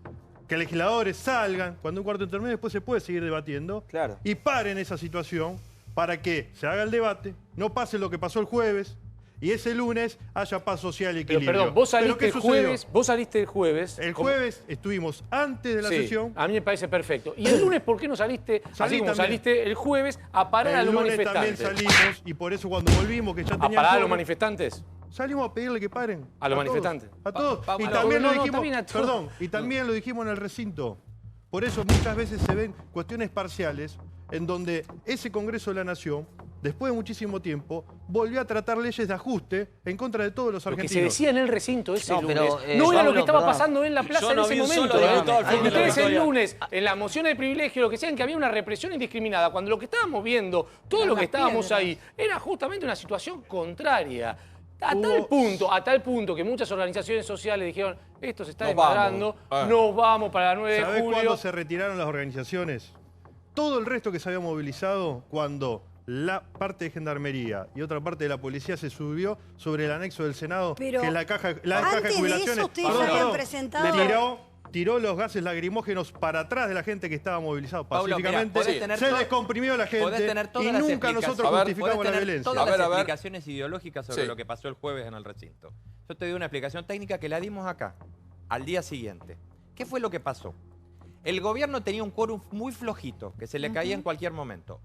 Que legisladores salgan cuando un cuarto intermedio, después se puede seguir debatiendo. Claro. Y paren esa situación para que se haga el debate, no pase lo que pasó el jueves y ese lunes haya paz social y equilibrio. Pero perdón, vos saliste el jueves. El jueves estuvimos antes de la sesión. A mí me parece perfecto. ¿Y el lunes por qué no saliste, así como saliste el jueves, a parar a los manifestantes? El lunes también salimos y por eso cuando volvimos que ya teníamos... ¿A parar a los manifestantes? Salimos a pedirle que paren. ¿A los manifestantes? A todos. Y también lo dijimos, perdón, y también lo dijimos en el recinto. Por eso muchas veces se ven cuestiones parciales en donde ese Congreso de la Nación, después de muchísimo tiempo, volvió a tratar leyes de ajuste en contra de todos los argentinos. Lo que se decía en el recinto ese lunes no era lo que estaba pasando en la plaza en ese momento. Ustedes el lunes, en las mociones de privilegio, lo que decían que había una represión indiscriminada, cuando lo que estábamos viendo, todo lo que estábamos ahí, era justamente una situación contraria. A tal punto que muchas organizaciones sociales dijeron, esto se está desmadrando, nos vamos para la 9 de julio. ¿Sabés cuándo se retiraron las organizaciones? Todo el resto que se había movilizado cuando la parte de Gendarmería y otra parte de la policía se subió sobre el anexo del Senado, que es la caja de jubilaciones. Tiró los gases lacrimógenos para atrás de la gente que estaba movilizada pacíficamente. Pablo, se descomprimió la gente y nunca nosotros justificamos la violencia. Todas las explicaciones ideológicas sobre lo que pasó el jueves en el recinto. Yo te doy una explicación técnica que la dimos acá, al día siguiente. ¿Qué fue lo que pasó? El gobierno tenía un quórum muy flojito, que se le caía en cualquier momento.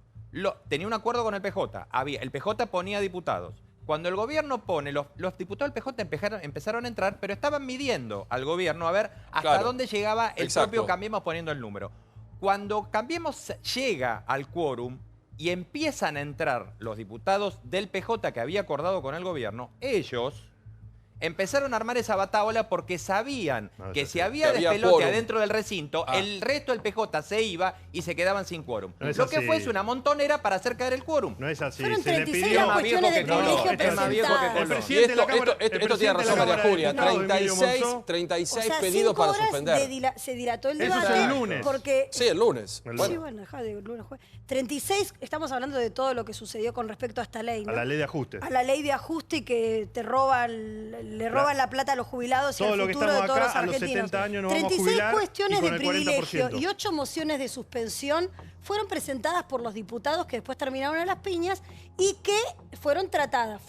Tenía un acuerdo con el PJ. El PJ ponía diputados. Cuando el gobierno pone, los diputados del PJ empezaron a entrar, pero estaban midiendo al gobierno a ver hasta dónde llegaba el propio Cambiemos poniendo el número. Cuando Cambiemos llega al quórum y empiezan a entrar los diputados del PJ que había acordado con el gobierno, ellos empezaron a armar esa bataola porque sabían que si había despelote adentro del recinto, el resto del PJ se iba y se quedaban sin quórum. Lo que fue es una montonera para hacer caer el quórum. No es así. Fueron 36 las cuestiones de privilegio presentadas. El presidente de la Cámara... Esto tiene razón María Julia. 36 pedidos para suspender. Se dilató el debate. Eso es el lunes. Porque... Sí, el lunes. Sí, bueno, dejá de lunes, jueves. 36, estamos hablando de todo lo que sucedió con respecto a esta ley, ¿no? A la ley de ajuste. A la ley de ajuste y que le roban la plata a los jubilados y al futuro de todos los argentinos. A los 70 años nos 36 vamos a jubilar cuestiones de el privilegio 40%. y 8 mociones de suspensión fueron presentadas por los diputados que después terminaron a las piñas y que fueron tratadas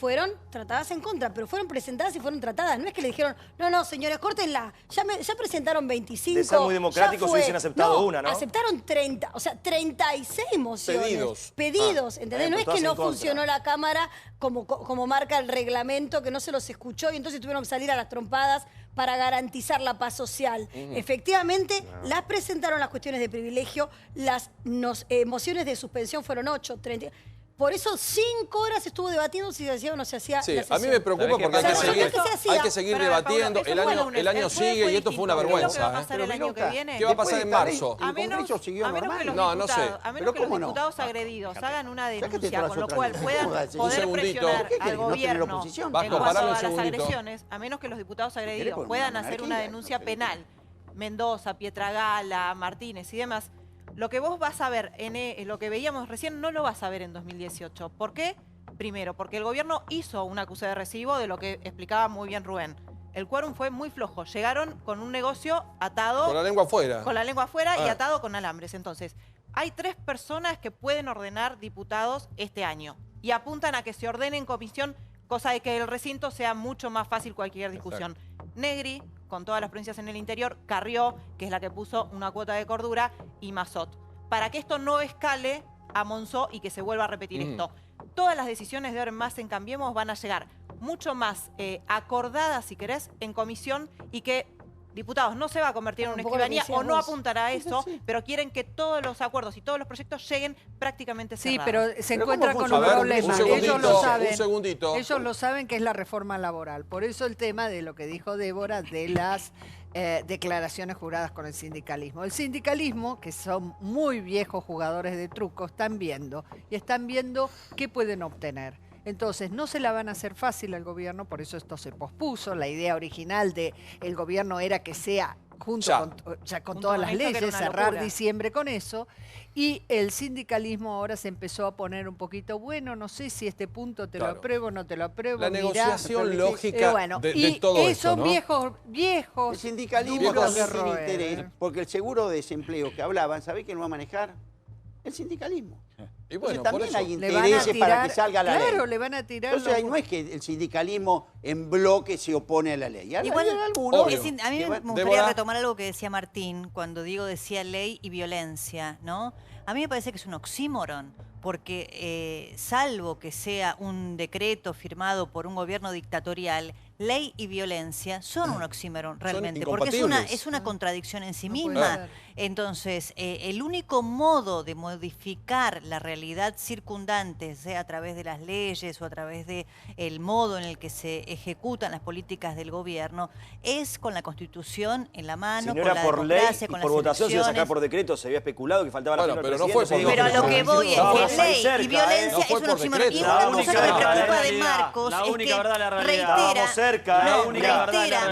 en contra, pero fueron presentadas y fueron tratadas. No es que le dijeron, no, señores, córtenla, ya presentaron 25. De ser muy democráticos hubiesen aceptado una, ¿no? Aceptaron 30, o sea, 36 mociones. Pedidos, ¿entendés? No es que no funcionó la Cámara como marca el reglamento, que no se los escuchó y entonces tuvieron que salir a las trompadas para garantizar la paz social. Efectivamente, las presentaron las cuestiones de privilegio, las mociones de suspensión fueron 8, 30... Por eso 5 horas estuvo debatiendo si se hacía o no se hacía. Sí, a mí me preocupa porque hay que seguir debatiendo. El año sigue y esto fue una vergüenza. ¿Qué va a pasar el año que viene? ¿Qué va a pasar en marzo? A menos que los diputados agredidos hagan una denuncia, con lo cual puedan poder presionar al gobierno en cuanto a las agresiones, a menos que los diputados agredidos puedan hacer una denuncia penal, Mendoza, Pietragala, Martínez y demás, lo que vos vas a ver, lo que veíamos recién, no lo vas a ver en 2018. ¿Por qué? Primero, porque el gobierno hizo un acuse de recibo de lo que explicaba muy bien Rubén. El quórum fue muy flojo. Llegaron con un negocio atado... Con la lengua afuera. Con la lengua afuera y atado con alambres. Entonces, hay 3 personas que pueden ordenar diputados este año. Y apuntan a que se ordene en comisión, cosa de que el recinto sea mucho más fácil cualquier discusión. Negri, con todas las provincias en el interior, Carrió, que es la que puso una cuota de cordura, y Mazot. Para que esto no escale a Monzó y que se vuelva a repetir esto. Todas las decisiones de ahora en más en Cambiemos van a llegar mucho más acordadas, si querés, en comisión y que diputados no se va a convertir en una escribanía o no apuntará a eso, pero quieren que todos los acuerdos y todos los proyectos lleguen prácticamente cerrados. Sí, pero se encuentra con un problema. Ellos lo saben. Un segundito. Ellos lo saben, que es la reforma laboral. Por eso el tema de lo que dijo Débora de las declaraciones juradas con el sindicalismo. El sindicalismo, que son muy viejos jugadores de truco, están viendo qué pueden obtener. Entonces, no se la van a hacer fácil al gobierno, por eso esto se pospuso. La idea original del gobierno era que sea con todas las leyes, cerrar diciembre con eso. Y el sindicalismo ahora se empezó a poner un poquito, bueno, no sé si este punto te lo apruebo, no te lo apruebo. La negociación lógica de todo eso, ¿no? viejos. El sindicalismo también tiene interés, porque el seguro de desempleo que hablaban, ¿sabés quién lo va a manejar? El sindicalismo. Y bueno, también hay intereses para que salga la ley. Claro, le van a tirar. Entonces no es que el sindicalismo en bloque se opone a la ley. Igual, a mí me gustaría retomar algo que decía Martín cuando Diego decía ley y violencia, ¿no? A mí me parece que es un oxímoron, porque salvo que sea un decreto firmado por un gobierno dictatorial, ley y violencia son un oxímoron realmente, porque es una contradicción en sí misma. Entonces, el único modo de modificar la realidad circundante, sea a través de las leyes o a través del modo en el que se ejecutan las políticas del gobierno, es con la Constitución en la mano, si no con era la por democracia, ley con y por las votación, se iba a sacar elecciones. por decreto, se había especulado que faltaba la firma del no fue por Pero a lo que voy es que ley y violencia es un oxímoron. Y una cosa que me preocupa de Marcos es que reitera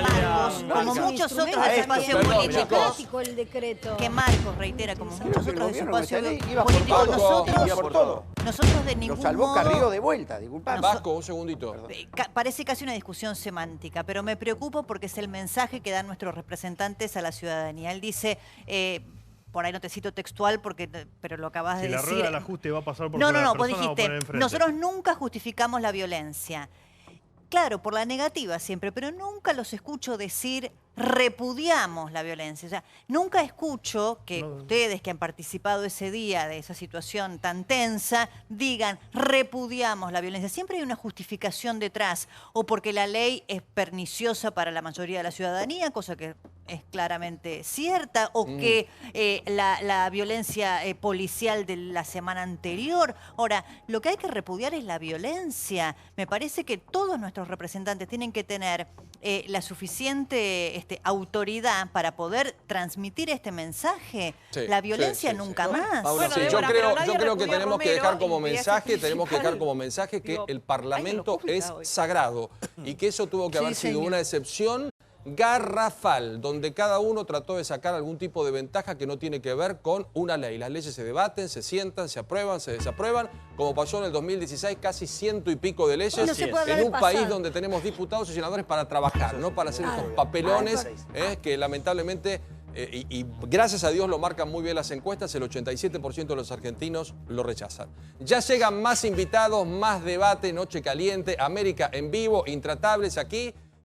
Marcos, como muchos otros del espacio político, el decreto. que Marcos reitera como muchos otros del espacio político, nosotros de ningún modo... Lo salvó Carrillo de vuelta, disculpame. Vasco, un segundito. Parece casi una discusión semántica, pero me preocupo porque es el mensaje que dan nuestros representantes a la ciudadanía. Él dice... por ahí no te cito textual, pero lo acabas de decir. Si la rueda del ajuste va a pasar por No, la vos persona, dijiste, nosotros nunca justificamos la violencia. Claro, por la negativa siempre, pero nunca los escucho decir repudiamos la violencia. O sea, nunca escucho que ustedes que han participado ese día de esa situación tan tensa digan repudiamos la violencia. Siempre hay una justificación detrás, o porque la ley es perniciosa para la mayoría de la ciudadanía, cosa que es claramente cierta, o que la violencia policial de la semana anterior. Ahora, lo que hay que repudiar es la violencia. Me parece que todos nuestros representantes tienen que tener la suficiente autoridad para poder transmitir este mensaje. La violencia nunca más. Bueno, yo creo que tenemos que dejar como mensaje, que el Parlamento es sagrado y que eso tuvo que haber sido una excepción garrafal, donde cada uno trató de sacar algún tipo de ventaja que no tiene que ver con una ley. Las leyes se debaten, se sientan, se aprueban, se desaprueban, como pasó en el 2016, casi 100 y pico de leyes en un país donde tenemos diputados y senadores para trabajar, no para hacer estos papelones que lamentablemente, y gracias a Dios lo marcan muy bien las encuestas, el 87% de los argentinos lo rechazan. Ya llegan más invitados, más debate, Noche Caliente, América en vivo, Intratables aquí.